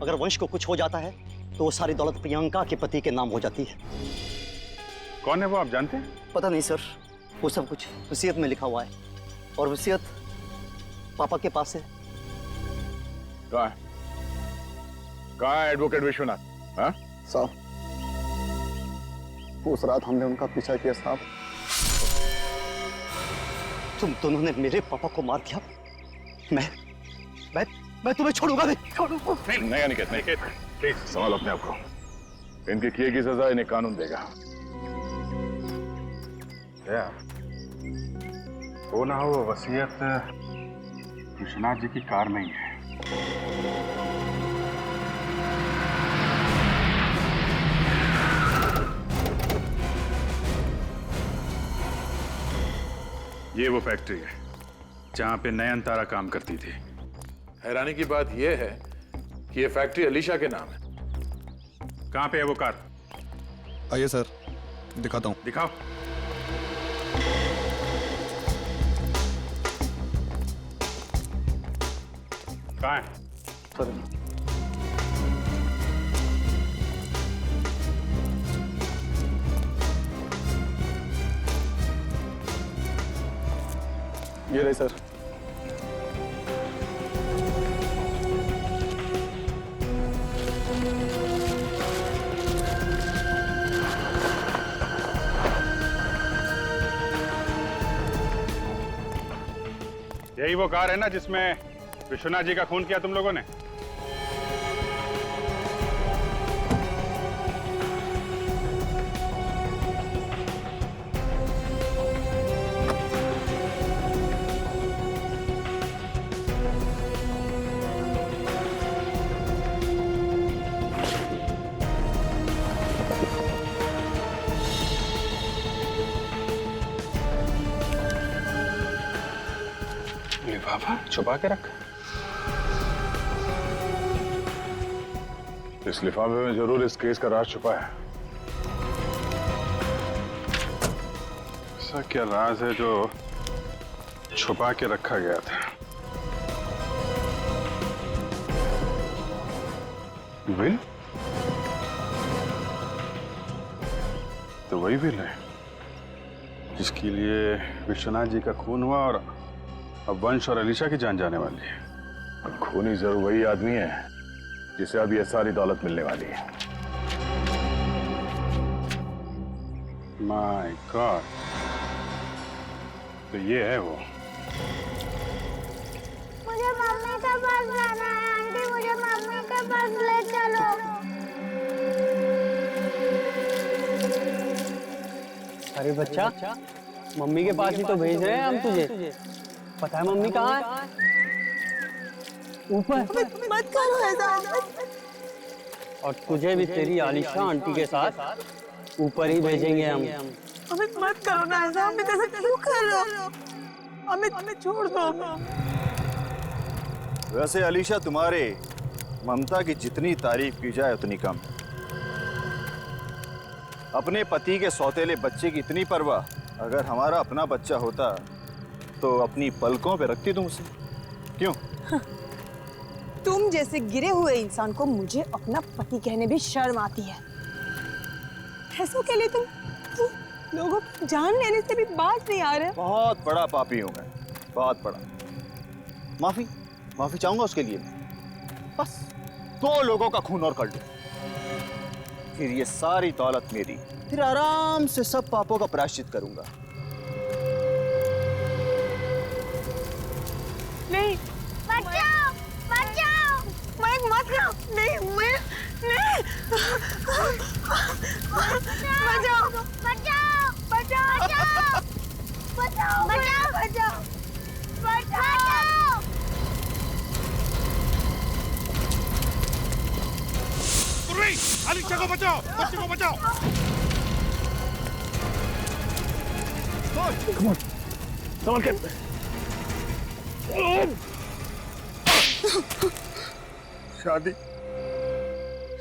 अगर वंश को कुछ हो जाता है तो वो सारी दौलत प्रियंका के पति के नाम हो जाती है। कौन है वो, आप जानते हैं? पता नहीं सर, वो सब कुछ वसीयत में लिखा हुआ है और वसीयत पापा के पास है। कहाँ है एडवोकेट विश्वनाथ? साहब, उस रात हमने उनका पीछा किया साहब। तुम दोनों ने मेरे पापा को मार दिया। मैं तुम्हें छोड़ूंगा नहीं। नहीं अनिकेत, प्लीज संभालो अपने आप को। इनके किए की सजा इन्हें कानून देगा। क्या वो ना हो, वसीयत विश्वनाथ जी की कार में ही है। ये वो फैक्ट्री है जहां पे नयन तारा काम करती थी। हैरानी की बात यह है कि ये फैक्ट्री अलीशा के नाम है। कहां पे है वो कार? आइए सर, दिखाता हूं। दिखाओ। कहां है? ये रहे सर। यही वो कार है ना जिसमें विश्वनाथ जी का खून किया तुम लोगों ने? लिफाफा छुपा के रखा। इस लिफाफे में जरूर इस केस का राज छुपा है। ऐसा क्या राज है जो छुपा के रखा गया था? विल? तो वही विल है जिसके लिए विश्वनाथ जी का खून हुआ और अब वंश और अलीशा की जान जाने वाली है। अब खूनी जरूर वही आदमी है जिसे अब ये सारी दौलत मिलने वाली है। माय गॉड, तो ये है वो। मुझे मम्मी के पास जाना है आंटी, मुझे मम्मी के पास ले चलो। अरे बच्चा, मम्मी के पास ही तो भेज रहे हैं हम तुझे। पता है मम्मी कहाँ है? ऊपर। मत करो ऐसा। और तुझे भी तेरी आलिशा आंटी के साथ ऊपर ही भेजेंगे हम। अमित मत करो ना ऐसा, अमित ऐसा क्यों कर रहे हो? अमित छोड़ दो। वैसे अलीशा, तुम्हारे ममता की जितनी तारीफ की जाए उतनी कम है। अपने पति के सौतेले बच्चे की इतनी परवाह अगर हमारा अपना बच्चा होता तो अपनी पलकों पे रखती तुम उसे। क्यों? तुम जैसे गिरे हुए इंसान को मुझे अपना पति कहने भी शर्म आती है। पैसों के लिए तुम लोगों की जान लेने से भी बात नहीं आ रहे। बहुत बड़ा पापी हूं मैं, बहुत बड़ा। माफी चाहूंगा उसके लिए। बस 2 लोगों का खून और कर लूं, फिर ये सारी दौलत मेरी, फिर आराम से सब पापों का प्रायश्चित करूंगा। नहीं, बचाओ, बचाओ, मैं मत करो, नहीं, मैं नहीं, बचाओ, बचाओ, बचाओ, बचाओ, बचाओ, बचाओ, बचाओ। अलीशा को बचाओ, बच्चे को बचाओ। Come on, someone get.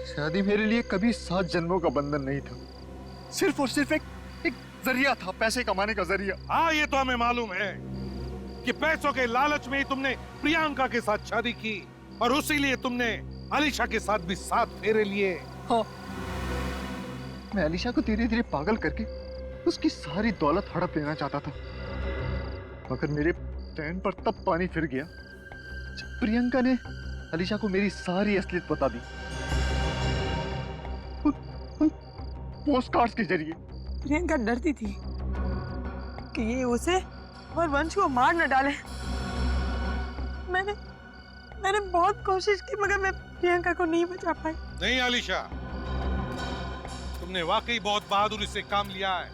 शादी मेरे लिए कभी 7 जन्मों का बंधन नहीं था, सिर्फ और सिर्फ एक जरिया था, पैसे कमाने का जरिया। हाँ, ये तो हमें मालूम है कि पैसों के लालच में ही तुमने प्रियंका के साथ शादी की और उसी लिए तुमने अलीशा के साथ भी 7 फेरे लिए। हाँ, मैं अलीशा को धीरे धीरे पागल करके उसकी सारी दौलत हड़प लेना चाहता था, मगर मेरे प्लान पर तब पानी फिर गया जब प्रियंका ने अलीशा को मेरी सारी असलियत बता दी, पोस्ट कार्ड्स के जरिए। प्रियंका डरती थी कि ये उसे और वंश को मार न डाले। मैंने बहुत कोशिश की मगर मैं प्रियंका को नहीं बचा पाई। नहीं अलीशा, तुमने वाकई बहुत बहादुरी से काम लिया है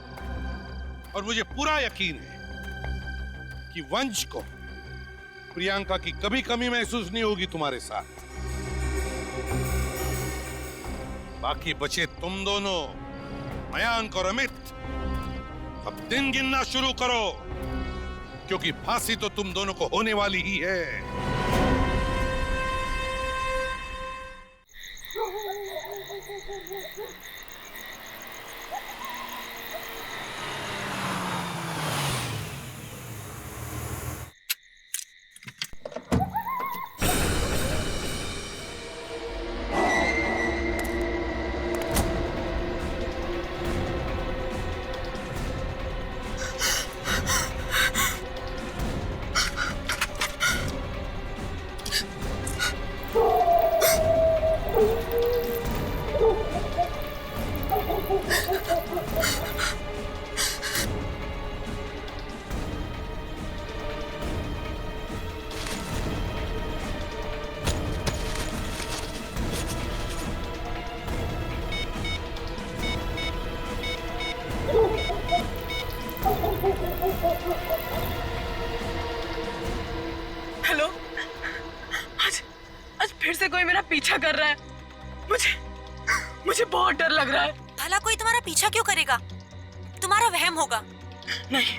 और मुझे पूरा यकीन है कि वंश को प्रियंका की कभी कमी महसूस नहीं होगी तुम्हारे साथ। बाकी बचे तुम दोनों, मयांक और अमित, अब दिन गिनना शुरू करो क्योंकि फांसी तो तुम दोनों को होने वाली ही है। हेलो, आज फिर से कोई मेरा पीछा कर रहा है। मुझे बहुत डर लग रहा है। भला कोई तुम्हारा पीछा क्यों करेगा? तुम्हारा वहम होगा। नहीं,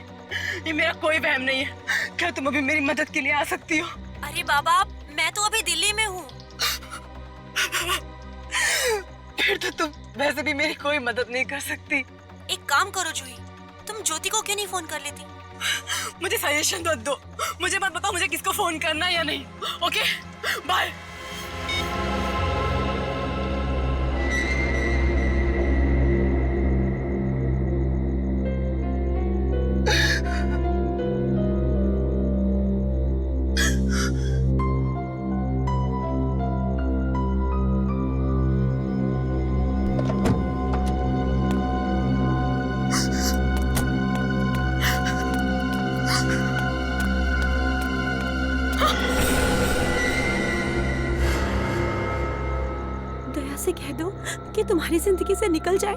ये मेरा कोई वहम नहीं है। क्या तुम अभी मेरी मदद के लिए आ सकती हो? अरे बाबा, मैं तो अभी दिल्ली में हूँ। फिर तो तुम वैसे भी मेरी कोई मदद नहीं कर सकती। एक काम करो जूही, तुम ज्योति को क्यों नहीं फोन कर लेती? मुझे सजेशन मत दो, मुझे मत बताओ मुझे किसको फोन करना है या नहीं। Okay, bye. से कह दो कि तुम्हारी जिंदगी से निकल जाए।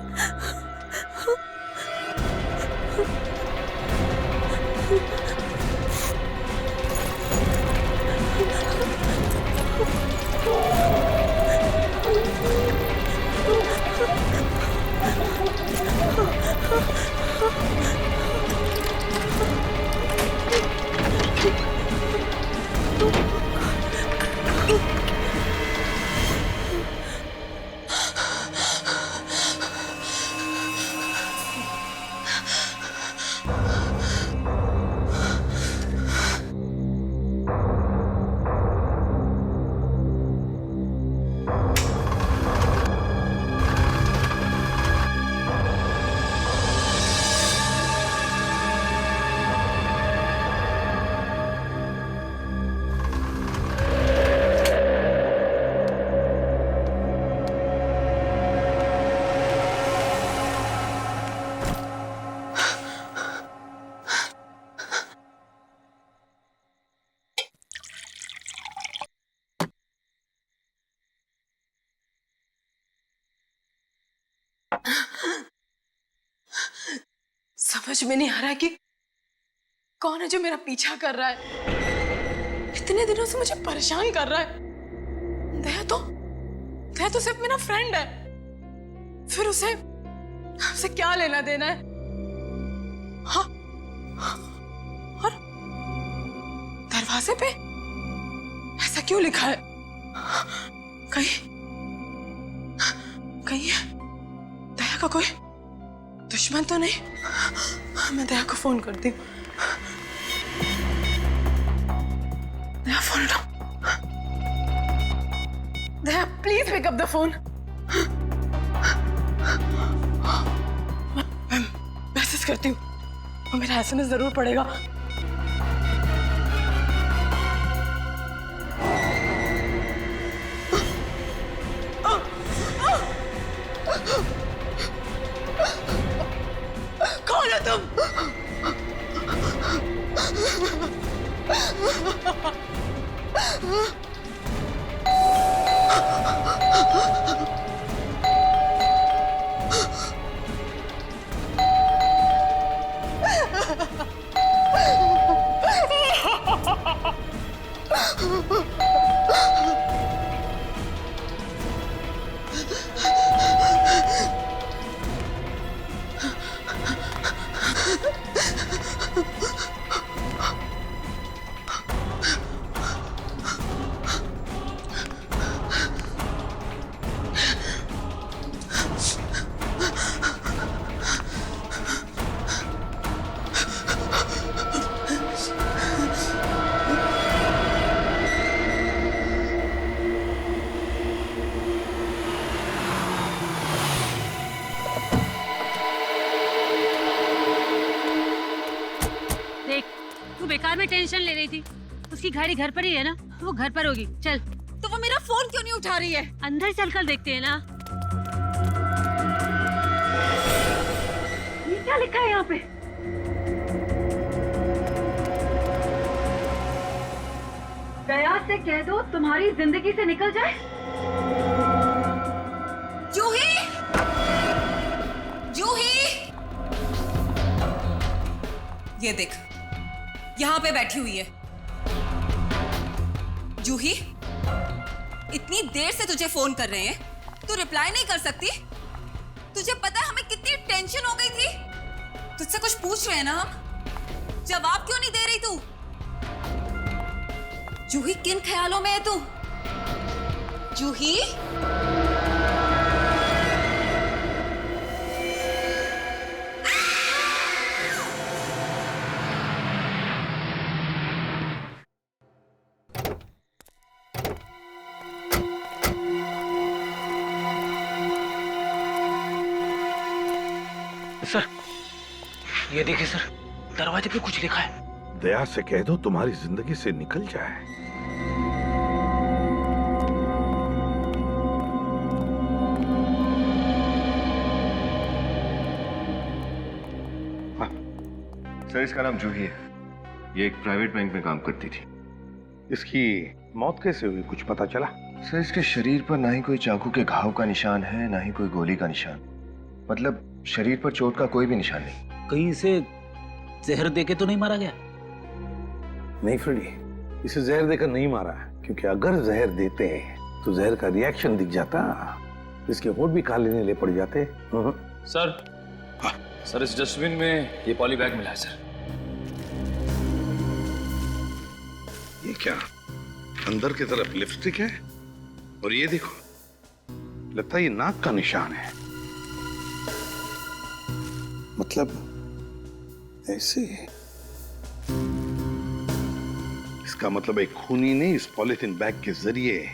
समझ में नहीं आ रहा है कि कौन है जो मेरा पीछा कर रहा है। इतने दिनों से मुझे परेशान कर रहा है। दया तो सिर्फ मेरा फ्रेंड है। फिर उसे क्या लेना देना है? हाँ, और दरवाजे पे ऐसा क्यों लिखा है? कहीं दया का कोई दुश्मन तो नहीं? मैं दया को फोन करती हूँ। दया, फोन उठाओ। Daya, please pick up the phone. मैं मैसेज करती हूँ और मेरा SMS जरूर पड़ेगा। कौन है तुम? बेकार में टेंशन ले रही थी। उसकी गाड़ी घर पर ही है ना, वो घर पर होगी। चल। तो वो मेरा फोन क्यों नहीं उठा रही है? अंदर चलकर देखते हैं ना। ये क्या लिखा है यहाँ पे? दया से कह दो तुम्हारी जिंदगी से निकल जाए। जूही, जूही, ये देख, यहां पे बैठी हुई है। जूही, इतनी देर से तुझे फोन कर रहे हैं, तू रिप्लाई नहीं कर सकती? तुझे पता है हमें कितनी टेंशन हो गई थी? तुझसे कुछ पूछ रहे हैं ना हम, जवाब क्यों नहीं दे रही तू? जूही, किन ख्यालों में है तू? जूही, सर, ये देखिए सर, दरवाजे पे कुछ लिखा है। दया से कह दो तुम्हारी जिंदगी से निकल जाए। सर, इसका नाम जूही है। ये एक प्राइवेट बैंक में काम करती थी। इसकी मौत कैसे हुई, कुछ पता चला? सर इसके शरीर पर ना ही कोई चाकू के घाव का निशान है, ना ही कोई गोली का निशान। मतलब शरीर पर चोट का कोई भी निशान नहीं। कहीं इसे जहर देके तो नहीं मारा गया? नहीं फ्रेडी, इसे जहर देकर नहीं मारा, क्योंकि अगर जहर देते तो जहर का रिएक्शन दिख जाता, इसके होंठ भी काले नीले पड़ जाते। सर, सर इस डस्टबिन में ये पॉली बैग मिला है सर। ये क्या, अंदर की तरफ लिपस्टिक है और ये देखो, लगता है ये नाक का निशान है। मतलब ऐसे, इसका मतलब एक खूनी ने इस पॉलिथीन बैग के जरिए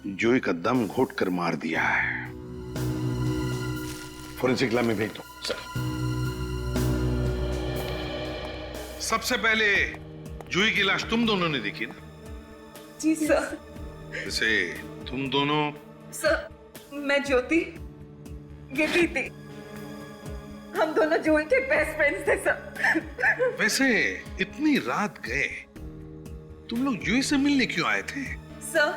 जोई का दम घोट कर मार दिया है। फोरेंसिक लैब में भेज दो। सर, सबसे पहले जूही की लाश तुम दोनों ने देखी ना? जी सर। वैसे तुम दोनों? सर, मैं ज्योति गिर रही थी। हम दोनों जूही के बेस्ट फ्रेंड्स थे सर। वैसे इतनी रात गए, तुम लोग जूही से मिलने क्यों आए थे? सर,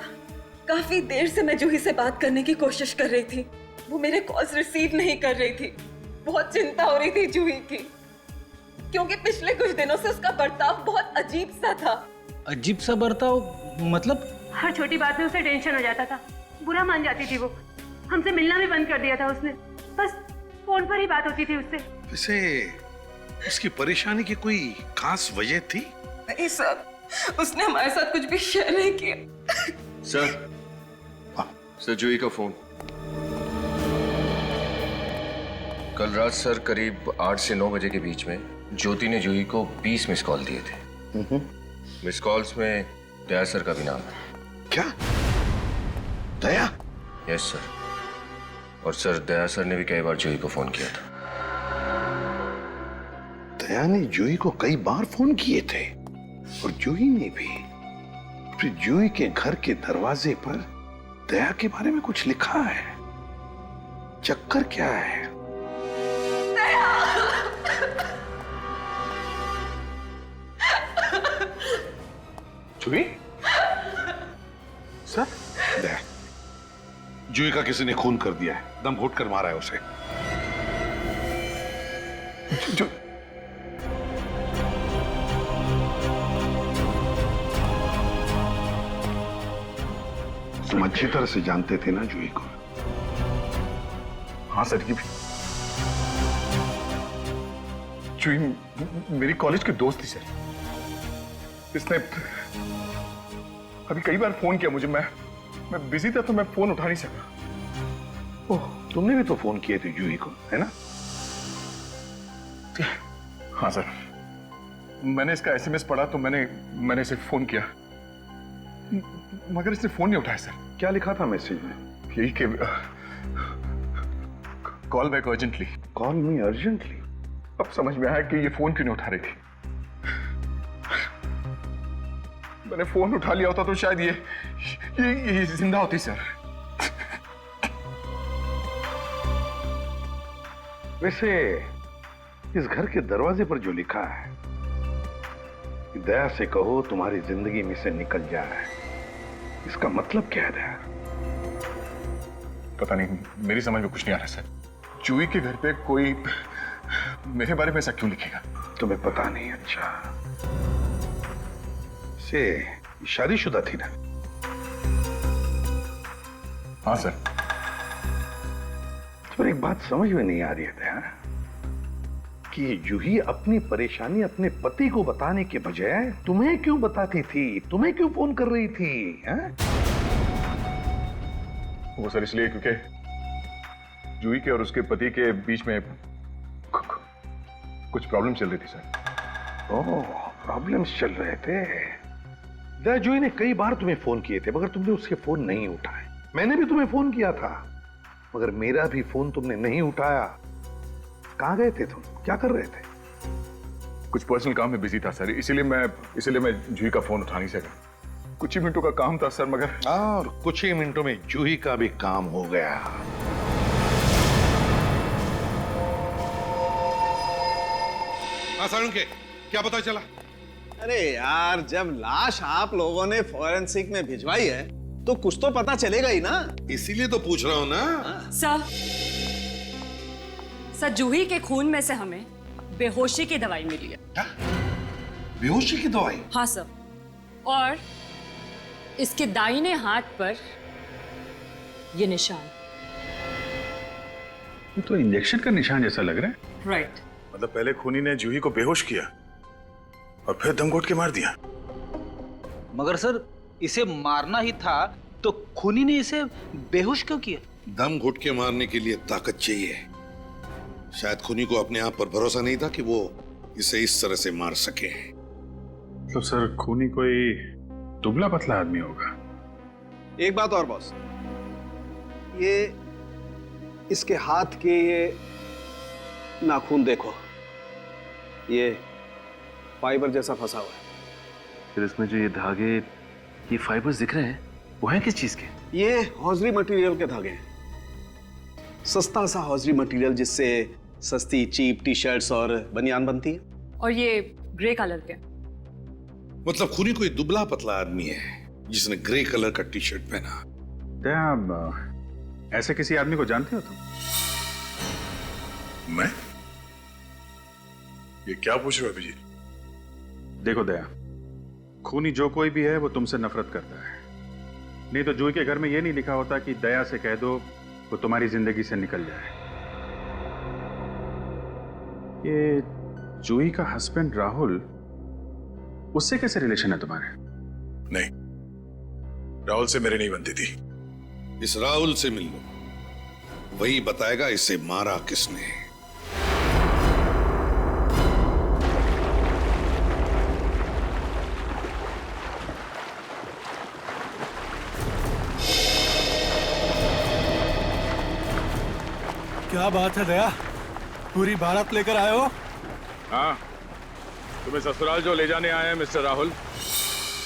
काफी देर से मैं जूही से बात करने की कोशिश कर रही थी। वो मेरे कॉल्स रिसीव नहीं कर रही थी। बहुत चिंता हो रही थी जूही की, क्योंकि पिछले कुछ दिनों से उसका बर्ताव बहुत अजीब सा था। अजीब सा बर्ताव मतलब? हर छोटी बात में उसे टेंशन हो जाता था, बुरा मान जाती थी वो। हमसे मिलना भी बंद कर दिया था उसने, बस फोन पर ही बात होती थी उससे। वैसे उसकी परेशानी की कोई खास वजह थी? नहीं सर, उसने हमारे साथ कुछ भी शेयर नहीं किया। सर जूही का फोन। कल रात सर करीब 8 से 9 बजे के बीच में ज्योति ने जूही को 20 मिस कॉल दिए थे। मिस कॉल्स में दया सर का भी नाम है। क्या? दया? Yes sir. और सर दया सर ने भी कई बार जूही को फोन किया था। दया ने जूही को कई बार फोन किए थे, और जूही ने भी। फिर जूही के घर के दरवाजे पर दया के बारे में कुछ लिखा है। चक्कर क्या है? जूही? सर, दया, जूही का किसी ने खून कर दिया है, दम घोट कर मारा है उसे। जो तुम अच्छी तरह से जानते थे ना जूही को? हाँ सर, ये जूही मेरी कॉलेज की दोस्त थी सर। इसने अभी कई बार फोन किया मुझे। मैं बिजी था तो मैं फोन उठा नहीं सका। ओह, तुमने भी तो फोन किए थे जूही को, है ना? हाँ सर, मैंने इसका एसएमएस पढ़ा तो मैंने इसे फोन किया, मगर इसने फोन नहीं उठाया सर। क्या लिखा था मैसेज में? यही कि कॉल बैक अर्जेंटली। कॉल मी अर्जेंटली? अब समझ में आया कि ये फोन क्यों नहीं उठा रही थी। मैंने फोन उठा लिया होता तो शायद ये जिंदा होती सर। वैसे इस घर के दरवाजे पर जो लिखा है कि दया से कहो तुम्हारी जिंदगी में से निकल जाए, इसका मतलब क्या है दया? पता नहीं, मेरी समझ में कुछ नहीं आ रहा सर। जूही के घर पे कोई मेरे बारे में ऐसा क्यों लिखेगा? तुम्हें पता नहीं? अच्छा, से शादीशुदा थी ना? हाँ सर। पर एक बात समझ में नहीं आ रही है कि जूही अपनी परेशानी अपने पति को बताने के बजाय तुम्हें क्यों बताती थी? तुम्हें क्यों फोन कर रही थी? वो सर इसलिए क्योंकि जूही के और उसके पति के बीच में कुछ प्रॉब्लम चल रही थी सर। ओह, प्रॉब्लम्स चल रहे थे। दया जूही ने कई बार तुम्हें फोन किए थे, मगर तुमने उसके फोन नहीं उठाए। मैंने भी तुम्हें फोन किया था, मगर मेरा भी फोन तुमने नहीं उठाया। कहां गए थे तुम? क्या कर रहे थे? कुछ पर्सनल काम में बिजी था सर, इसीलिए मैं जूही का फोन उठा नहीं सका। कुछ ही मिनटों का काम था सर, मगर और कुछ ही मिनटों में जूही का भी काम हो गया। सारुण के क्या पता चला? अरे यार, जब लाश आप लोगों ने फॉरेंसिक में भिजवाई है तो कुछ तो पता चलेगा ही ना। इसीलिए तो पूछ रहा हूं ना। सर जूही के खून में से हमें बेहोशी की दवाई मिली है। बेहोशी की दवाई? हाँ सर, और इसके दाहिने हाथ पर ये निशान। ये तो इंजेक्शन का निशान जैसा लग रहा है। राइट। मतलब पहले खूनी ने जूही को बेहोश किया और फिर दम घोट के मार दिया। मगर सर इसे मारना ही था तो खूनी ने इसे बेहोश क्यों किया? दम घुट के मारने के लिए ताकत चाहिए। शायद खूनी को अपने आप पर भरोसा नहीं था कि वो इसे इस तरह से मार सके। तो सर खूनी कोई दुबला पतला आदमी होगा। एक बात और बॉस, ये इसके हाथ के ये नाखून देखो, ये फाइबर जैसा फंसा हुआ है। फिर इसमें जो ये धागे, ये फाइबर्स दिख रहे हैं, वो हैं किस चीज के? ये हौजरी मटेरियल के धागे हैं। सस्ता सा हौजरी मटेरियल जिससे सस्ती चीप टी शर्ट्स और बनियान बनती है। और ये ग्रे कलर के। मतलब खूनी कोई दुबला पतला आदमी है जिसने ग्रे कलर का टी शर्ट पहना। दया, ऐसे किसी आदमी को जानते हो तुम? मैं? ये क्या पूछ रहे हो अभिजीत? देखो दया, खूनी जो कोई भी है वो तुमसे नफरत करता है। नहीं तो जूही के घर में ये नहीं लिखा होता कि दया से कह दो वो तुम्हारी जिंदगी से निकल जाए। ये जूही का हस्बैंड राहुल, उससे कैसे रिलेशन है तुम्हारे? नहीं, राहुल से मेरी नहीं बनती थी। इस राहुल से मिल लो, वही बताएगा इसे मारा किसने। क्या बात है दया, पूरी बारात लेकर आए हो? हाँ, तुम्हें ससुराल जो ले जाने आए हैं मिस्टर राहुल।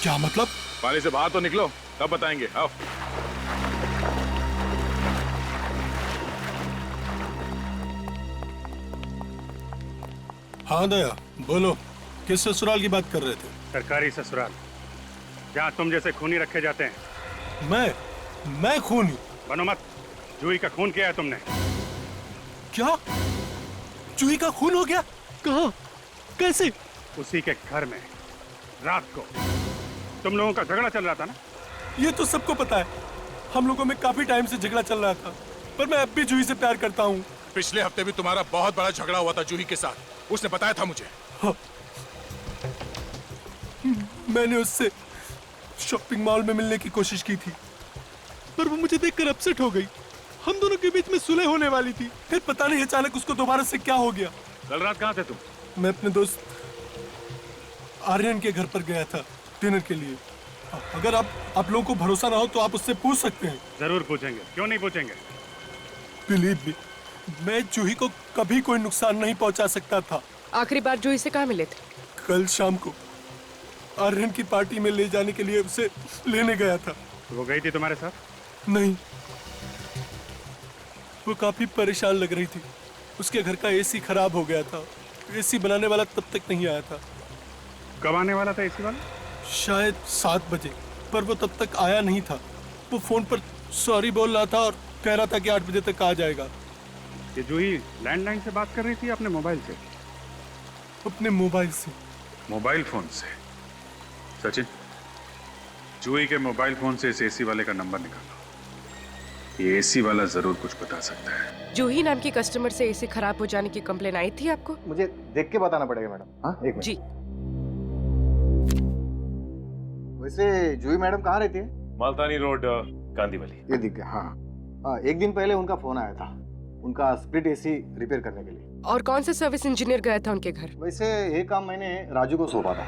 क्या मतलब? पानी से बाहर तो निकलो, तब बताएंगे। आओ। हाँ दया, बोलो, किस ससुराल की बात कर रहे थे? सरकारी ससुराल, जहाँ तुम जैसे खूनी रखे जाते हैं। मैं खूनी? बनो मत, जूही का खून किया है तुमने। क्या? जूही का खून हो गया? कहाँ? कैसे? उसी के घर में रात को तुम लोगों का झगड़ा चल रहा था ना? ये तो सबको पता है, हम लोगों में काफी टाइम से झगड़ा चल रहा था, पर मैं अब भी जूही से प्यार करता हूँ। पिछले हफ्ते भी तुम्हारा बहुत बड़ा झगड़ा हुआ था जूही के साथ, उसने बताया था मुझे। हाँ। मैंने उससे शॉपिंग मॉल में मिलने की कोशिश की थी, पर वो मुझे देखकर अपसेट हो गई। हम दोनों के बीच में सुलह होने वाली थी, फिर पता नहीं अचानक उसको दोबारा से क्या हो गया। कल रात कहाँ थे तुम? मैं अपने दोस्त आर्यन के घर पर गया था डिनर के लिए। अगर आप लोगों को भरोसा ना हो तो आप उससे पूछ सकते हैं। जरूर पूछेंगे, क्यों नहीं पूछेंगे। बिलीव मी, मैं जूही को कभी कोई नुकसान नहीं पहुंचा सकता था। आखिरी बार जूही से कहाँ मिले थे? कल शाम को आर्यन की पार्टी में ले जाने के लिए उसे लेने गया था। तो वो गई थी तुम्हारे साथ? नहीं, वो काफी परेशान लग रही थी। उसके घर का एसी खराब हो गया था, एसी बनाने वाला तब तक नहीं आया था। कब आने वाला था एसी वाला? शायद 7 बजे, पर वो तब तक आया नहीं था। वो फोन पर सॉरी बोल रहा था और कह रहा था कि 8 बजे तक आ जाएगा। ये जूही लैंडलाइन से बात कर रही थी अपने मोबाइल से? अपने मोबाइल से। मोबाइल फोन से? सचिन, जूही के मोबाइल फोन से इस एसी वाले का नंबर निकालो। ये एसी वाला जरूर कुछ बता सकता है। जूही नाम की कस्टमर से एसी खराब हो जाने की कंप्लेन आई थी आपको? मुझे देख के बताना पड़ेगा मैडम। हाँ, एक मिनट। जी। वैसे जूही मैडम कहाँ रहती है? मालतानी रोड, गांधीवाली। ये दिख गया। हाँ हाँ, एक दिन पहले उनका फोन आया था, उनका स्प्लिट एसी रिपेयर करने के लिए। और कौन सा सर्विस इंजीनियर गया था उनके घर? वैसे ये काम मैंने राजू को सौंपा था,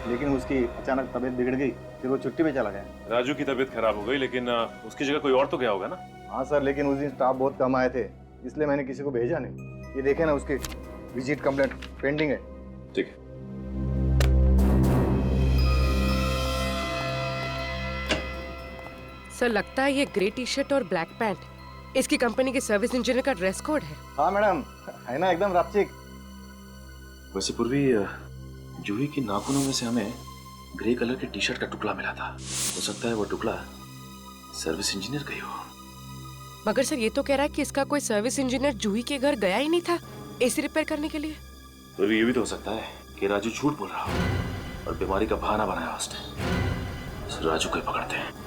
लेकिन उसकी अचानक तबीयत बिगड़ गई, फिर वो छुट्टी पे चला गया। राजू की तबीयत खराब हो गई, लेकिन उसकी जगह कोई और तो गया होगा ना? हाँ सर, लेकिन उस दिन स्टाफ बहुत कम आए थे, इसलिए मैंने किसी को भेजा नहीं। ये देखे ना, उसकी विजिट कंप्लेंट पेंडिंग है। ठीक है। सर, लगता है ये ग्रे टी शर्ट और ब्लैक पैंट इसकी कंपनी के सर्विस इंजीनियर का ड्रेस कोड है। हाँ मैडम, है ना एकदम रापचिक। वैसे पूर्वी, जूही की नाखूनों में से हमें ग्रे कलर के टी शर्ट का टुकड़ा मिला था। हो सकता है वो टुकड़ा सर्विस इंजीनियर गई हो? मगर सर ये तो कह रहा है कि इसका कोई सर्विस इंजीनियर जूही के घर गया ही नहीं था एसी रिपेयर करने के लिए। फिर ये भी तो हो सकता है कि राजू झूठ बोल रहा हो और बीमारी का बहाना बनाया उसने। उस राजू को ही पकड़ते हैं।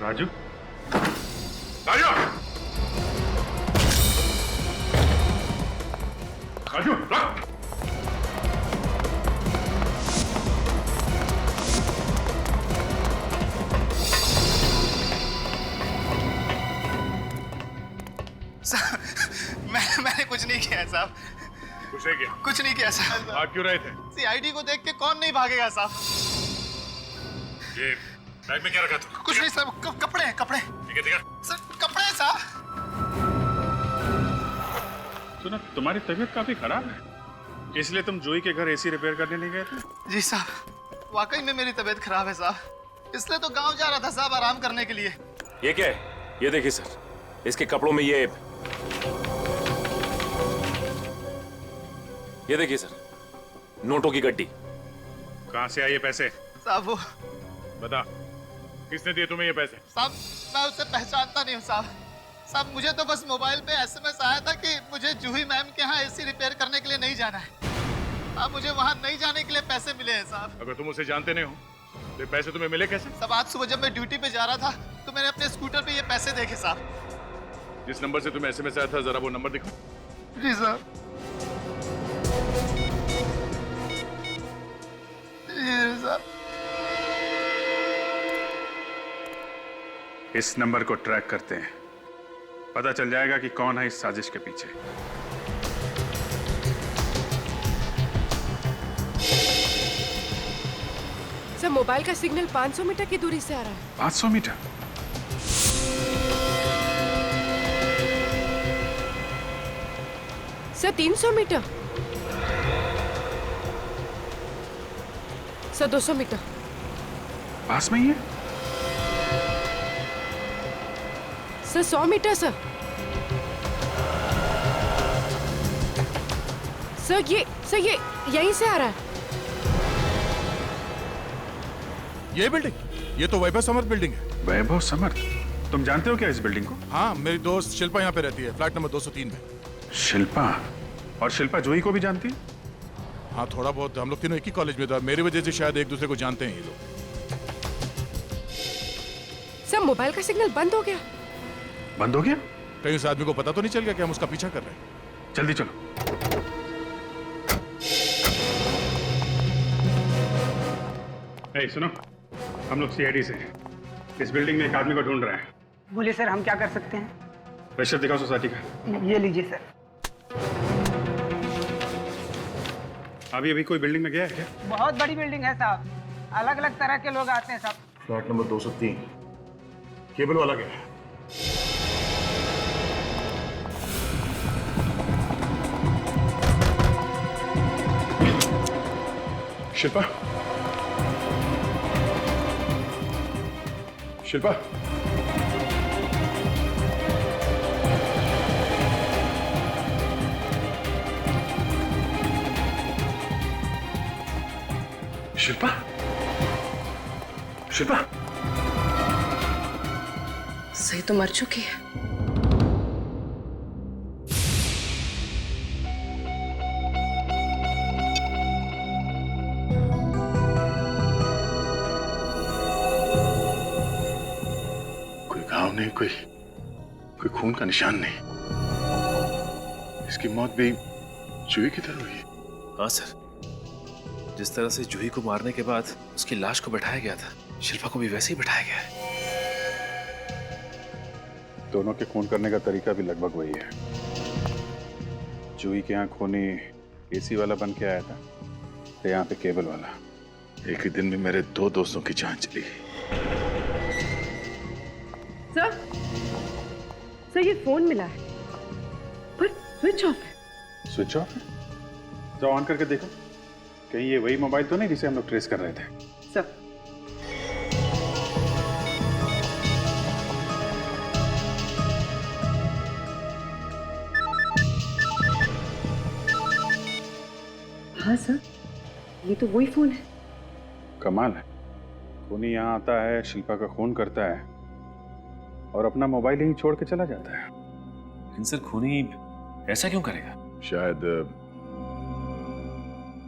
राजू, राजू, राजू, रुक। मैंने कुछ नहीं किया है साहब। कुछ नहीं किया? कुछ नहीं किया साहब। भाग क्यों रहे थे? सीआईडी को देख के कौन नहीं भागेगा साहब। ये बैग में क्या रखा तू? कुछ नहीं साहब, कपड़े हैं, कपड़े। ठीक है, ठीक है। सर कपड़े हैं साहब। सुना, तुम्हारी तबीयत काफी खराब है, इसलिए तुम जूही के घर एसी रिपेयर करने नहीं गए थे? जी साहब, वाकई में मेरी तबीयत खराब है साहब, इसलिए तो गांव जा रहा था साहब आराम करने के लिए। ये क्या है? ये देखिए सर, इसके कपड़ों में ये देखिए सर, नोटों की गड्डी। कहां से आए ये पैसे? साहब वो बता, किसने दिए तुम्हें ये पैसे? साहब मैं उसे पहचानता नहीं हूँ साहब। साहब मुझे तो बस मोबाइल पे एसएमएस आया था कि मुझे जूही मैम के यहाँ एसी रिपेयर करने के लिए नहीं जाना है। अब मुझे वहाँ नहीं जाने के लिए पैसे मिले हैं साहब। अगर तुम उसे जानते नहीं हो तो ये पैसे तुम्हें मिले कैसे? साहब आज सुबह जब मैं ड्यूटी पे जा रहा था तो मैंने अपने स्कूटर पे ये पैसे देखे साहब। जिस नंबर से तुम्हें एसएमएस आया था, जरा वो नंबर दिखाओ। जी साहब। इस नंबर को ट्रैक करते हैं, पता चल जाएगा कि कौन है इस साजिश के पीछे। सर मोबाइल का सिग्नल 500 मीटर की दूरी से आ रहा है। 500 metre? Sir 300 metre. Sir 200 metre. पास में ही है? Sir 100 metre sir. सर ये यहीं से आ रहा है। ये बिल्डिंग, ये तो वैभव समर्थ बिल्डिंग है। वैभव समर्थ? तुम जानते हो क्या इस बिल्डिंग को? हाँ, मेरी दोस्त शिल्पा यहाँ पे रहती है, फ्लैट नंबर 203 में। शिल्पा? और शिल्पा जूही को भी जानती है? हाँ थोड़ा बहुत, हम लोग तीनों एक ही कॉलेज में थे, मेरी वजह से शायद एक दूसरे को जानते हैं ये लोग। सर मोबाइल का सिग्नल बंद हो गया। बंद हो गया? कहीं उस आदमी को पता तो नहीं चल गया कि हम उसका पीछा कर रहे हैं? जल्दी चलो। ए, सुनो, हम लोग सीआईडी से हैं। इस बिल्डिंग में एक आदमी को ढूंढ रहे हैं। बोलिए सर, हम क्या कर सकते हैं? रजिस्टर दिखाओ सोसाइटी का। ये लीजिए सर। अभी अभी कोई बिल्डिंग में गया है क्या? बहुत बड़ी बिल्डिंग है साहब, अलग अलग तरह के लोग आते हैं साहब। फ्लैट नंबर 203, केबल वाला गया है। शिल्पा, शिल्पा, शिल्पा, शिल्पा, सही तो मर चुकी है। नहीं, कोई खून का निशान नहीं। इसकी मौत भी जूही की तरह हुई है। हाँ सर, जिस तरह से जूही को मारने के बाद उसकी लाश को बैठाया गया था, शिल्पा को भी वैसे ही बैठाया गया है। दोनों के खून करने का तरीका भी लगभग वही है। जूही के यहाँ खूनी एसी वाला बन के आया था, तो यहाँ पे केबल वाला। एक ही दिन में मेरे 2 दोस्तों की जान चली गई। सर ये फोन मिला है पर स्विच ऑफ है। स्विच ऑफ है? जाओ ऑन करके देखो, कहीं ये वही मोबाइल तो नहीं जिसे हम लोग ट्रेस कर रहे थे। सर हाँ सर, ये तो वही फोन है। कमाल है, खूनी यहाँ आता है, शिल्पा का खून करता है और अपना मोबाइल यहीं छोड़ के चला जाता है। लेकिन सर खूनी ऐसा क्यों करेगा? शायद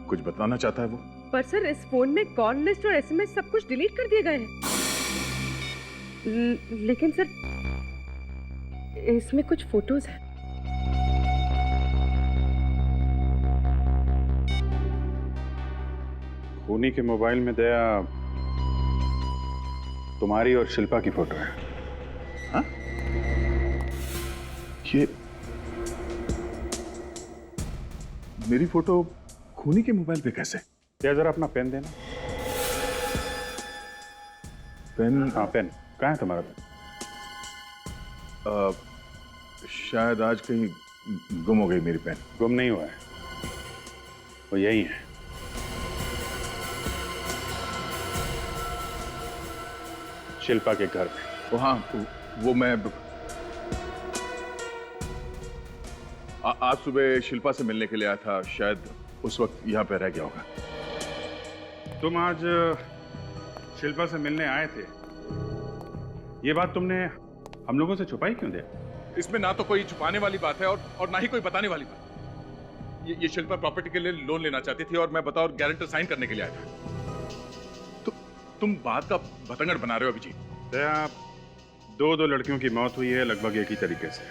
कुछ बताना चाहता है वो। पर सर इस फोन में कॉल लिस्ट और एसएमएस सब कुछ डिलीट कर दिए गए हैं। लेकिन सर इसमें कुछ फोटोज हैं। खूनी के मोबाइल में दया तुम्हारी और शिल्पा की फोटो है। हाँ? ये मेरी फोटो खूनी के मोबाइल पे कैसे? क्या जरा अपना पेन देना। पेन? हाँ पेन कहाँ है तुम्हारा पेन? शायद आज कहीं गुम हो गई मेरी पेन। गुम नहीं हुआ है, वो यही है। शिल्पा के घर में। वो हाँ, वो मैं आज सुबह शिल्पा से मिलने के लिए आया था, शायद उस वक्त यहाँ पे रह गया होगा। तुम आज शिल्पा से मिलने आए थे, ये बात तुमने हम लोगों से छुपाई क्यों दे? इसमें ना तो कोई छुपाने वाली बात है और ना ही कोई बताने वाली बात। ये शिल्पा प्रॉपर्टी के लिए लोन लेना चाहती थी और मैं बतौर गारंटर साइन करने के लिए आया था। तो तुम बात का भतंगड़ बना रहे हो अभिजीत। दया, दो लड़कियों की मौत हुई है लगभग एक ही तरीके से।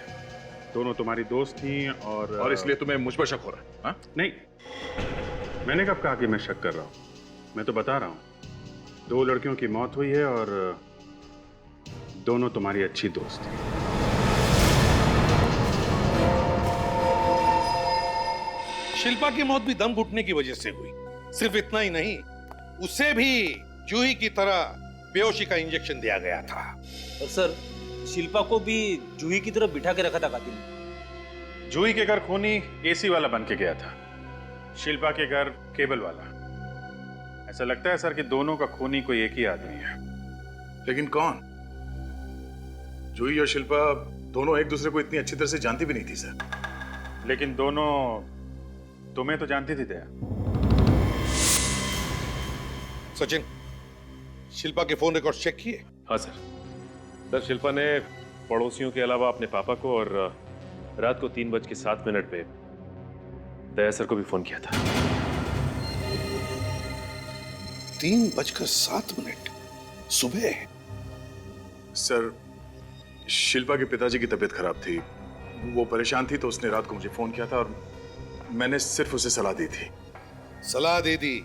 दोनों तुम्हारी दोस्त थी और इसलिए तुम्हें मुझ पर शक हो रहा है? हाँ? नहीं, मैंने कब कहा कि मैं शक कर रहा हूं? मैं तो बता रहा हूं, दो लड़कियों की मौत हुई है और दोनों तुम्हारी अच्छी दोस्त थी। शिल्पा की मौत भी दम घुटने की वजह से हुई। सिर्फ इतना ही नहीं, उसे भी जूही की तरह बेहोशी का इंजेक्शन दिया गया था। और सर शिल्पा को भी जूही की तरफ बिठा के रखा था कातिल ने। जूही के घर खूनी एसी वाला बन के गया था, शिल्पा के घर केबल वाला। ऐसा लगता है सर कि दोनों का खूनी कोई एक ही आदमी है। लेकिन कौन? जूही और शिल्पा दोनों एक दूसरे को इतनी अच्छी तरह से जानती भी नहीं थी सर। लेकिन दोनों तुम्हें तो जानती थी दया। सचिन, शिल्पा के फोन रिकॉर्ड चेक किए? हाँ सर। सर शिल्पा ने पड़ोसियों के अलावा अपने पापा को और रात को 3:07 पे दया सर को भी फोन किया था। 3:07 सुबह? सर शिल्पा के पिताजी की तबीयत खराब थी, वो परेशान थी, तो उसने रात को मुझे फोन किया था और मैंने सिर्फ उसे सलाह दी थी। सलाह दे दी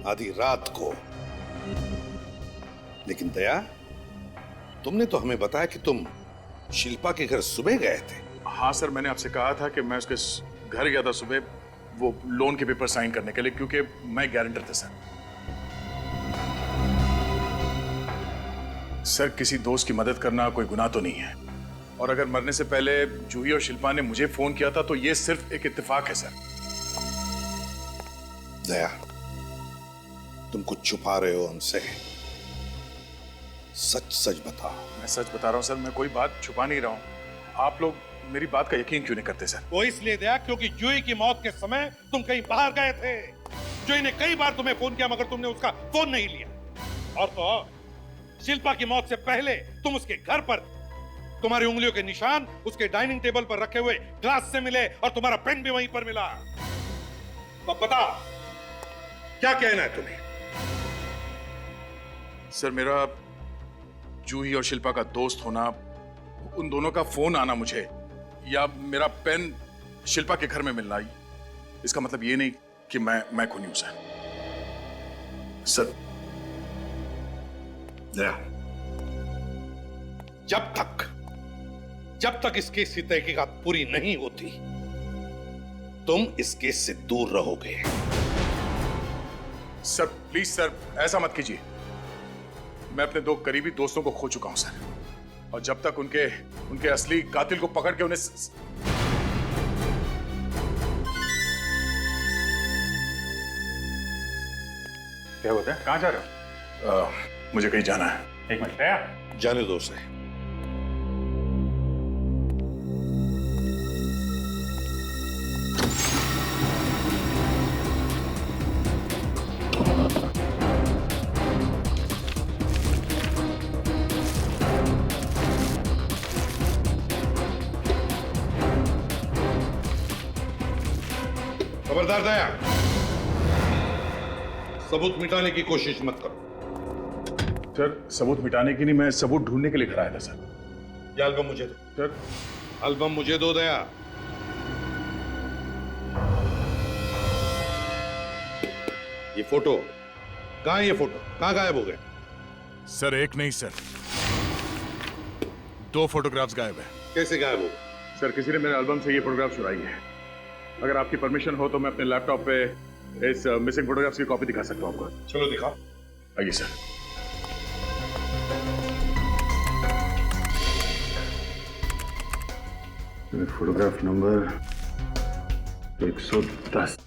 आधी रात को। लेकिन दया, तुमने तो हमें बताया कि तुम शिल्पा के घर सुबह गए थे। हाँ सर, मैंने आपसे कहा था कि मैं उसके घर गया था सुबह, वो लोन के पेपर साइन करने के लिए, क्योंकि मैं गारंटर था सर। सर किसी दोस्त की मदद करना कोई गुनाह तो नहीं है, और अगर मरने से पहले जूही और शिल्पा ने मुझे फोन किया था तो ये सिर्फ एक इत्तेफाक है सर। दया, तुम कुछ छुपा रहे हो हमसे, सच सच बताओ। मैं सच बता रहा हूं सर, मैं कोई बात छुपा नहीं रहा हूं। आप लोग मेरी बात का यकीन क्यों नहीं करते सर? वो इसलिए दया क्योंकि जूही की मौत के समय तुम कहीं बाहर गए थे। जूही ने कई बार तुम्हें फोन किया मगर तुमने उसका फोन नहीं लिया। और तो शिल्पा की मौत से पहले तुम उसके घर पर, तुम्हारी उंगलियों के निशान उसके डाइनिंग टेबल पर रखे हुए ग्लास से मिले और तुम्हारा पेन भी वहीं पर मिला। तो बताओ क्या कहना है तुम्हें? सर मेरा जूही और शिल्पा का दोस्त होना, उन दोनों का फोन आना मुझे, या मेरा पेन शिल्पा के घर में मिलना, इसका मतलब ये नहीं कि मैं खूनी हूं सर। दया, जब तक इस केस की तहकीकात पूरी नहीं होती तुम इस केस से दूर रहोगे। सर प्लीज सर, ऐसा मत कीजिए। मैं अपने दो करीबी दोस्तों को खो चुका हूं सर, और जब तक उनके असली कातिल को पकड़ के उन्हें क्या होता है? कहां जा रहे हो? मुझे कहीं जाना है। एक मिनट, जाने दो उसे। खबरदार दया, सबूत मिटाने की कोशिश मत करो। सर सबूत मिटाने की नहीं, मैं सबूत ढूंढने के लिए घर आया था सर। ये एल्बम मुझे दो। सर एल्बम मुझे दो दया। ये फोटो कहाँ है? ये फोटो कहाँ गायब हो गए? सर एक नहीं सर, 2 फोटोग्राफ्स गायब है। कैसे गायब हो? सर किसी ने मेरे एल्बम से ये फोटोग्राफ चुराई है। अगर आपकी परमिशन हो तो मैं अपने लैपटॉप पे इस मिसिंग फोटोग्राफ्स की कॉपी दिखा सकता हूँ आपको। चलो दिखाओ। आइए सर। Photograph number 110।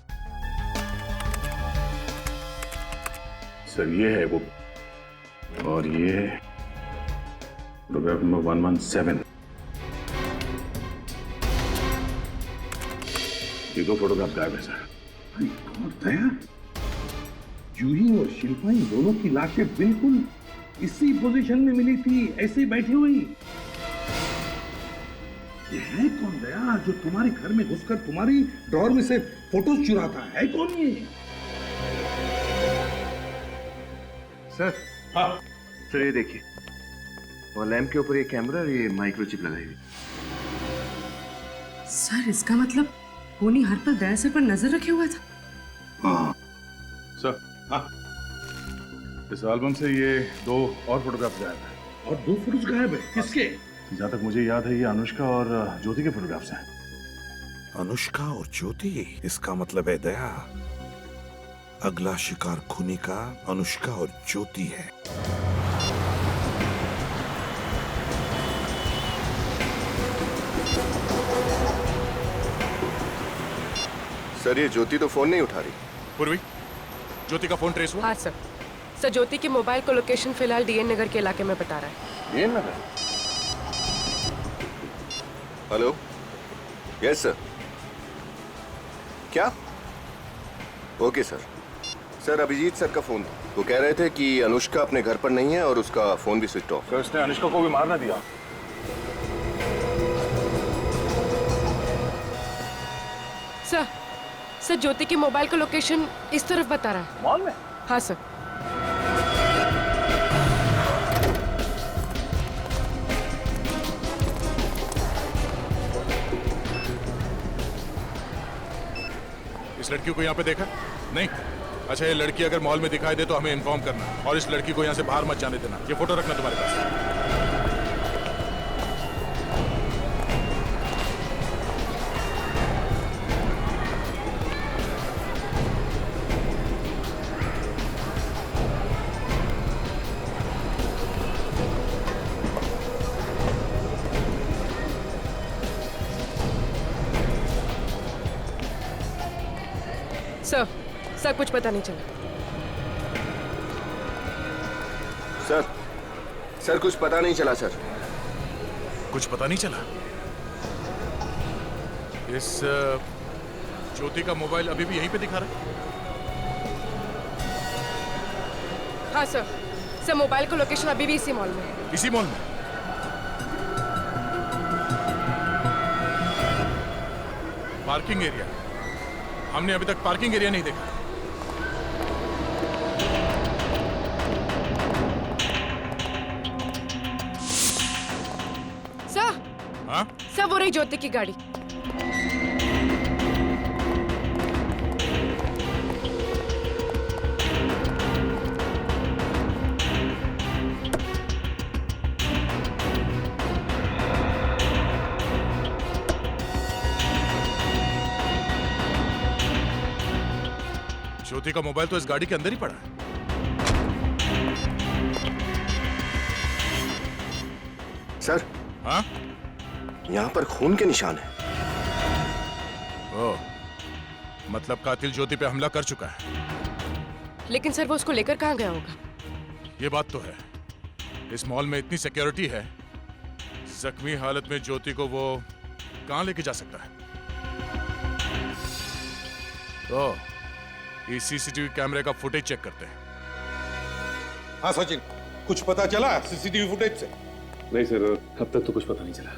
सर ये है वो, और ये है फोटोग्राफ नंबर 117। ये 2 फोटोग्राफ गायब है सर। दया, जूही और शिल्पा इन दोनों की लाशें बिल्कुल इसी पोजीशन में मिली थी, ऐसे बैठी हुई। ये है कौन दया जो तुम्हारे घर में घुसकर तुम्हारी ड्रॉर में से फोटोज चुराता है? कौन ये? सर हाँ सर, ये देखिए, और लैंप के ऊपर ये कैमरा और ये माइक्रोचिप लगाई हुई। सर इसका मतलब खूनी हर पल दया सर पर नजर रखे हुआ था। हाँ सर हाँ, इस एल्बम से ये 2 और फोटोग्राफ गायब है। और 2 फोटोज गायब है? किसके? जहाँ तक मुझे याद है ये अनुष्का और ज्योति के फोटोग्राफ्स हैं। अनुष्का और ज्योति? इसका मतलब है दया, अगला शिकार खूनी का अनुष्का और ज्योति है। सर ये ज्योति तो फोन नहीं उठा रही। पूर्वी, ज्योति का फोन ट्रेस हुआ? हाँ सर। सर ज्योति के मोबाइल को लोकेशन फिलहाल डीएन नगर के इलाके में बता रहा है। D N Nagar? Hello, yes sir. क्या? Okay sir. Sir Abhijit sir का फोन था, वो कह रहे थे कि अनुष्का अपने घर पर नहीं है और उसका फोन भी स्विच ऑफ। सर उसने अनुष्का को भी मार ना दिया? सर ज्योति के मोबाइल का लोकेशन इस तरफ बता रहा है। मॉल में? हाँ सर। इस लड़की को यहाँ पे देखा? नहीं? अच्छा, ये लड़की अगर मॉल में दिखाई दे तो हमें इन्फॉर्म करना, और इस लड़की को यहाँ से बाहर मत जाने देना। ये फोटो रखना तुम्हारे पास। सर कुछ पता नहीं चला। सर कुछ पता नहीं चला सर। कुछ पता नहीं चला? इस ज्योति का मोबाइल अभी भी यहीं पे दिखा रहा है? हाँ सर मोबाइल का लोकेशन अभी भी इसी मॉल में है। इसी मॉल में? Parking area? हमने अभी तक पार्किंग एरिया नहीं देखा। हाँ? सर वो रही ज्योति की गाड़ी। ज्योति का मोबाइल तो इस गाड़ी के अंदर ही पड़ा है। सर हाँ? यहाँ पर खून के निशान है। ओह, मतलब कातिल ज्योति पे हमला कर चुका है। लेकिन सर वो उसको लेकर कहाँ गया होगा? ये बात तो है, इस मॉल में इतनी सिक्योरिटी है, जख्मी हालत में ज्योति को वो कहाँ लेके जा सकता है? तो इस सीसीटीवी कैमरे का फुटेज चेक करते हैं। हाँ सचिन, कुछ पता चला सीसीटीवी फुटेज से? नहीं सर, अब तक तो कुछ पता नहीं चला।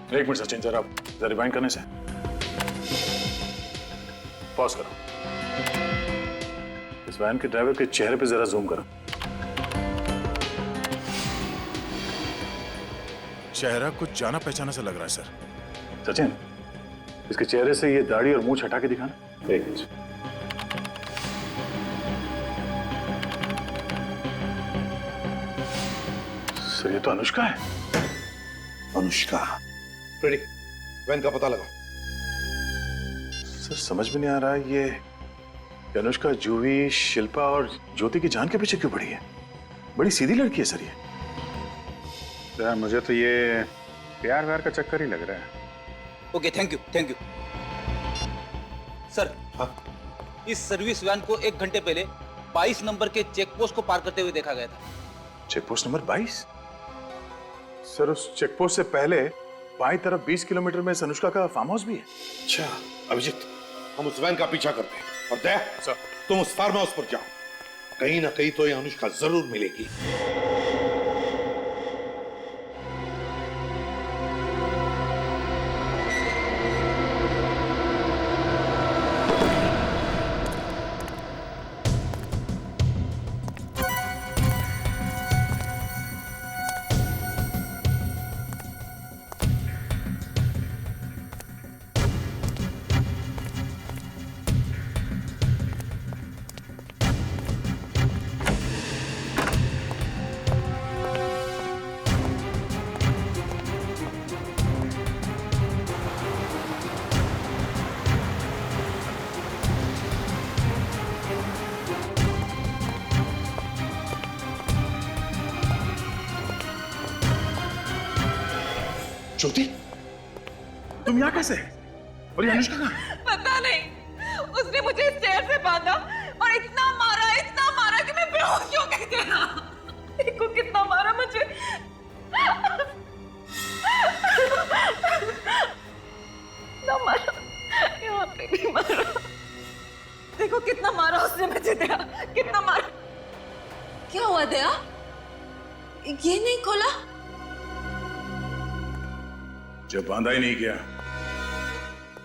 एक मिनट सचिन, जरा रिवाइंड करने से पॉज करो। इस वैन के ड्राइवर के चेहरे पे जरा जूम करो। चेहरा कुछ जाना पहचाना सा लग रहा है सर। सचिन, इसके चेहरे से ये दाढ़ी और मुंह हटा के दिखाना। एक मिनट। सर ये तो अनुष्का है। अनुष्का। रेडी, वैन का पता लगाओ। सर समझ में नहीं आ रहा ये अनुष्का जूही, शिल्पा और ज्योति की जान के पीछे क्यों पड़ी है? बड़ी सीधी लड़की है सर ये। यार मुझे तो ये प्यार व्यार का चक्कर ही लग रहा है। Okay, thank you thank you sir. हाँ? इस सर्विस वैन को 1 घंटे पहले 22 नंबर के चेक पोस्ट को पार करते हुए देखा गया था। Check post number 22? सर उस चेक पोस्ट से पहले बाईं तरफ 20 किलोमीटर में अनुष्का का फार्म हाउस भी है। अच्छा अभिजीत, हम उस वैन का पीछा करते हैं और दया सर तुम उस फार्म हाउस पर जाओ। कहीं ना कहीं तो ये अनुष्का जरूर मिलेगी। ज्योति, तुम यहाँ कैसे? और ये अनुष्का कहाँ? पता नहीं, उसने मुझे इस चेयर से बांधा और इतना मारा कि मैं बेहोश हो गई थी। देखो कितना मारा मुझे। ना मारा, यहाँ पे भी मारा। देखो कितना मारा उसने मुझे। दया, कितना मारा। क्या हुआ दया? ये नहीं खोला? जब बांधा ही नहीं किया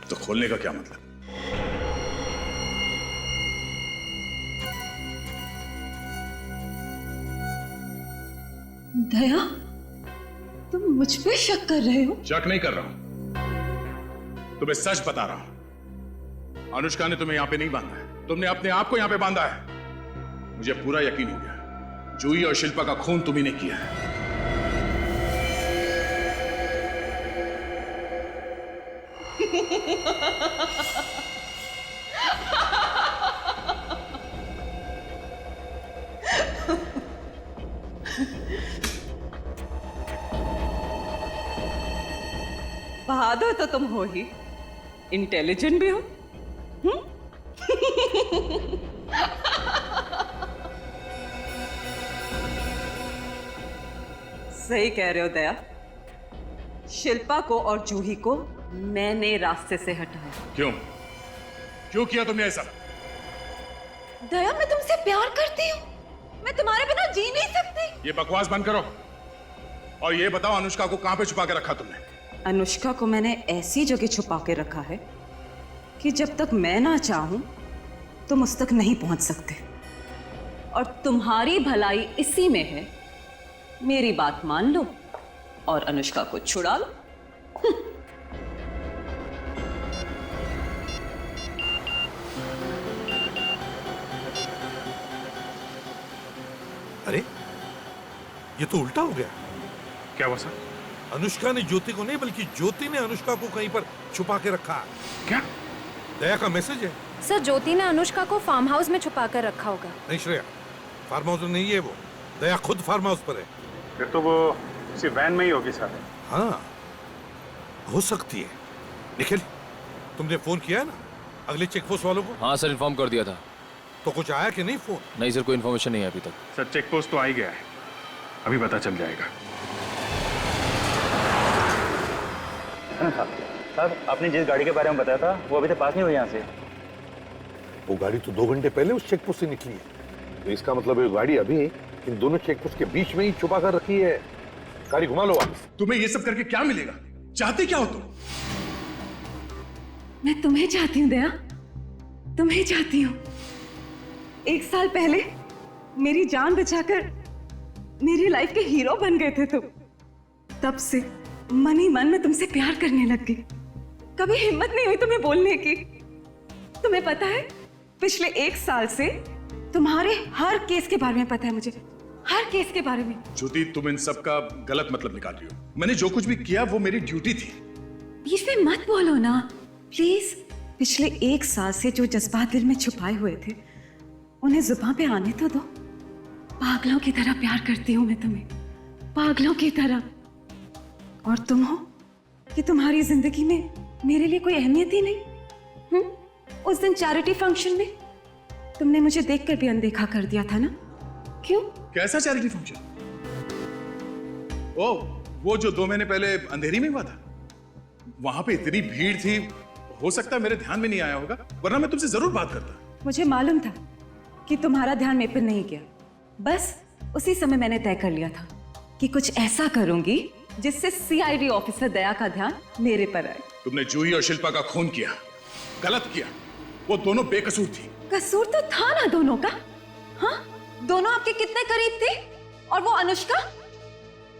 तो खोलने का क्या मतलब? दया, तुम मुझ पे शक कर रहे हो? शक नहीं कर रहा हूं, तुम्हें सच बता रहा हूं। अनुष्का ने तुम्हें यहां पे नहीं बांधा है, तुमने अपने आप को यहां पे बांधा है। मुझे पूरा यकीन हो गया, जूही और शिल्पा का खून तुम्ही ने किया है। बहादुर तो तुम हो ही, इंटेलिजेंट भी हो। सही कह रहे हो दया। शिल्पा को और जूही को मैंने रास्ते से हटाया। क्यों किया तुमने ऐसा? दया, मैं तुमसे प्यार करती हूँ, मैं तुम्हारे बिना जी नहीं सकती। ये बकवास बंद करो और ये बताओ अनुष्का को कहां पे छुपा के रखा तुमने? अनुष्का को मैंने ऐसी जगह छुपा के रखा है कि जब तक मैं ना चाहूं तुम उस तक नहीं पहुंच सकते। और तुम्हारी भलाई इसी में है, मेरी बात मान लो और अनुष्का को छुड़ा लो। अरे ये तो उल्टा हो गया। क्या हुआ सर? अनुष्का ने ज्योति को नहीं बल्कि ज्योति ने अनुष्का को कहीं पर छुपा के रखा। क्या? दया का मैसेज है। सर, ज्योति ने अनुष्का को फार्म हाउस में छुपा कर रखा होगा। नहीं श्रेया, फार्म हाउस में नहीं है वो, दया खुद फार्म हाउस पर है। फिर तो वो उसी वैन में ही होगी सर। हाँ हो सकती है। निखिल, तुमने फोन किया है ना अगले चेक पोस्ट वालों को? हाँ सर, इन्फॉर्म कर दिया था। तो कुछ आया कि नहीं फोन? नहीं सर, कोई इन्फॉर्मेशन नहीं है अभी तक। सर चेक पोस्ट तो आ ही गया है, अभी पता चल जाएगा। साहब, आपने जिस गाड़ी के बारे में बताया था वो अभी तक पास नहीं हुई यहाँ से। वो गाड़ी तो 2 घंटे पहले उस चेक पोस्ट से निकली है, तो इसका मतलब ये गाड़ी अभी इन दोनों चेक पोस्ट के बीच में ही छुपा कर रखी है। गाड़ी घुमा लो वापस। तुम्हें ये सब करके क्या मिलेगा? चाहती क्या हो तुम? मैं तुम्हें चाहती हूँ दया, तुम्हें चाहती हूँ। 1 साल पहले मेरी जान बचाकर मेरी लाइफ के हीरो बन गए थे तुम। तब से मन ही मन में तुमसे प्यार करने लग गई। कभी हिम्मत नहीं हुई तुम्हें बोलने की। तुम्हें पता है, पिछले 1 साल से तुम्हारे हर केस के बारे में पता है मुझे, हर केस के बारे में। ज्योति, तुम इन सब का गलत मतलब निकाल रही हो। मैंने जो कुछ भी किया वो मेरी ड्यूटी थी। बीच में मत बोलो ना प्लीज। पिछले 1 साल से जो जज्बात दिल में छुपाए हुए थे उन्हें जुबान पे आने तो दो। पागलों की तरह प्यार करती हूं मैं तुम्हें, पागलों की तरह। और तुम हो कि तुम्हारी जिंदगी में मेरे लिए कोई अहमियत ही नहीं। उस दिन चैरिटी फंक्शन में तुमने मुझे देखकर भी अनदेखा कर दिया था ना? क्यों? कैसा चैरिटी फंक्शन? ओ, वो जो 2 महीने पहले अंधेरी में हुआ था। वहां पे इतनी भीड़ थी, हो सकता है मेरे ध्यान में नहीं आया होगा, वरना मैं तुमसे जरूर बात करता। मुझे मालूम था कि तुम्हारा ध्यान मेरे पर नहीं गया। बस उसी समय मैंने तय कर लिया था कि कुछ ऐसा करूंगी जिससे सीआईडी ऑफिसर दया का ध्यान मेरे पर आए। तुमने जूही और शिल्पा का खून किया, गलत किया। वो दोनों बेकसूर थी। कसूर तो था ना दोनों का। हाँ, दोनों आपके कितने करीब थे? और वो अनुष्का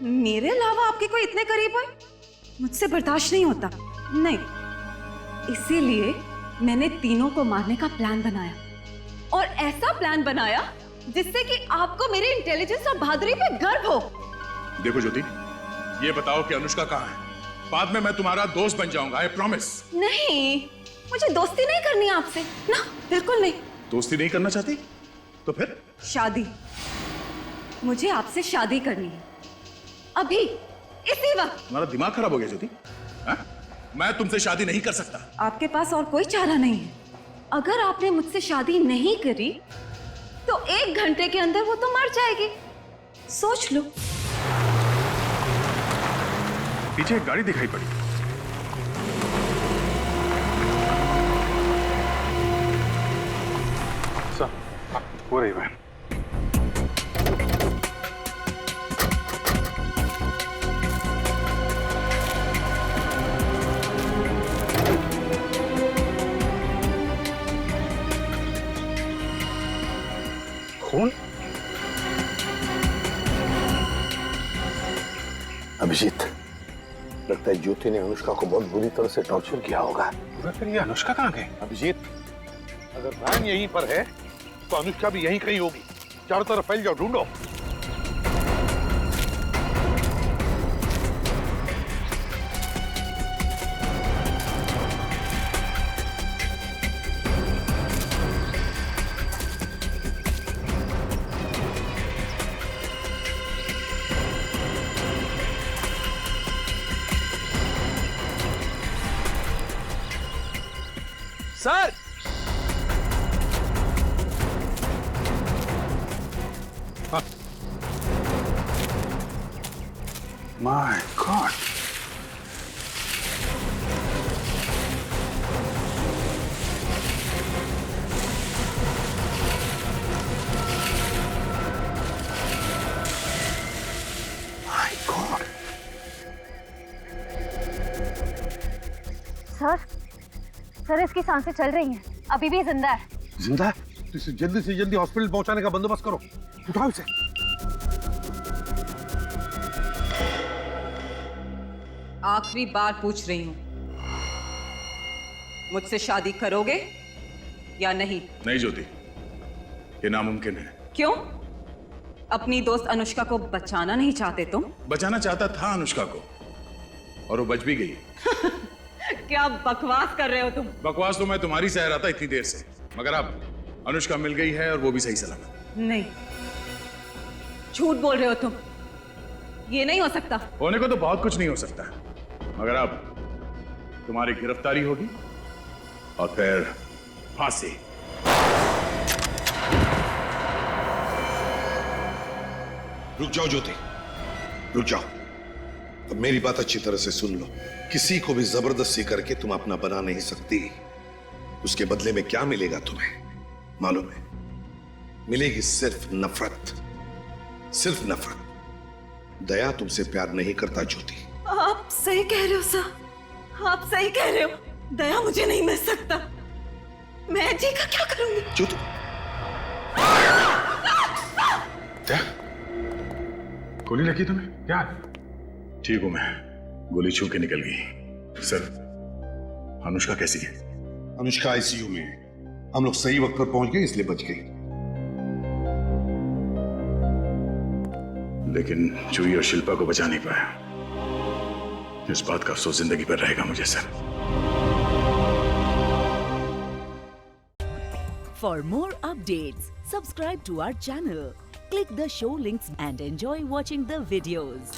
मेरे अलावा आपके कोई इतने करीब हुए? मुझसे बर्दाश्त नहीं होता। नहीं, इसीलिए मैंने तीनों को मारने का प्लान बनाया, और ऐसा प्लान बनाया जिससे कि आपको मेरी इंटेलिजेंस और बहादुरी पे गर्व हो। देखो ज्योति, ये बताओ कि अनुष्का कहाँ है? बाद में मैं तुम्हारा दोस्त बन जाऊंगा, आई प्रॉमिस। नहीं, मुझे दोस्ती नहीं करनी आपसे ना, बिल्कुल नहीं। दोस्ती नहीं करना चाहती? तो फिर? शादी। मुझे आपसे शादी करनी है, अभी, इसी वक्त। तुम्हारा दिमाग खराब हो गया ज्योति? मैं तुमसे शादी नहीं कर सकता। आपके पास और कोई चारा नहीं है। अगर आपने मुझसे शादी नहीं करी तो 1 घंटे के अंदर वो तो मर जाएगी। सोच लो। पीछे एक गाड़ी दिखाई पड़ी। हो रही बहन। खून? अभिजीत, लगता है ज्योति ने अनुष्का को बहुत बुरी तरह से टॉर्चर किया होगा। फिर ये अनुष्का कहाँ गई? अभिजीत, अगर वैन यहीं पर है तो अनुष्का भी यहीं कहीं होगी। चारों तरफ फैल जाओ, ढूंढो। Sir, My God. My God. Sir इसकी सांसें चल रही हैं, अभी भी जिंदा है। जिंदा है? तो इसे जल्दी से जल्दी हॉस्पिटल पहुंचाने का बंदोबस्त करो। उठाओ इसे। आखिरी बार पूछ रही हूँ, मुझसे शादी करोगे या नहीं? नहीं ज्योति, ये नामुमकिन है। क्यों? अपनी दोस्त अनुष्का को बचाना नहीं चाहते तुम? बचाना चाहता था अनुष्का को, और वो बच भी गई। क्या बकवास कर रहे हो तुम? बकवास तो मैं तुम्हारी सह रहा था इतनी देर से, मगर अब अनुष्का मिल गई है और वो भी सही सलामत। नहीं, झूठ बोल रहे हो तुम। ये नहीं हो सकता। होने को तो बहुत कुछ नहीं हो सकता, मगर अब तुम्हारी गिरफ्तारी होगी और फिर फांसी। रुक जाओ ज्योति, रुक जाओ। अब मेरी बात अच्छी तरह से सुन लो। किसी को भी जबरदस्ती करके तुम अपना बना नहीं सकती। उसके बदले में क्या मिलेगा तुम्हें मालूम है? मिलेगी सिर्फ नफरत, सिर्फ नफरत। दया तुमसे प्यार नहीं करता ज्योति। आप सही कह रहे हो सर, आप सही कह रहे हो। दया मुझे नहीं मिल सकता। मैं जी का क्या करूंगी? जो तू क्या गोली लगी तुम्हें? क्या? ठीक हूं मैं, गोली छू के निकल गई। सर, अनुष्का कैसी है? अनुष्का आईसीयू में है। हम लोग सही वक्त पर पहुंच गए इसलिए बच गई। लेकिन जूही और शिल्पा को बचा नहीं पाया। इस बात का अफसोस जिंदगी भर रहेगा मुझे sir. For more updates, subscribe to our channel, click the show links and enjoy watching the videos.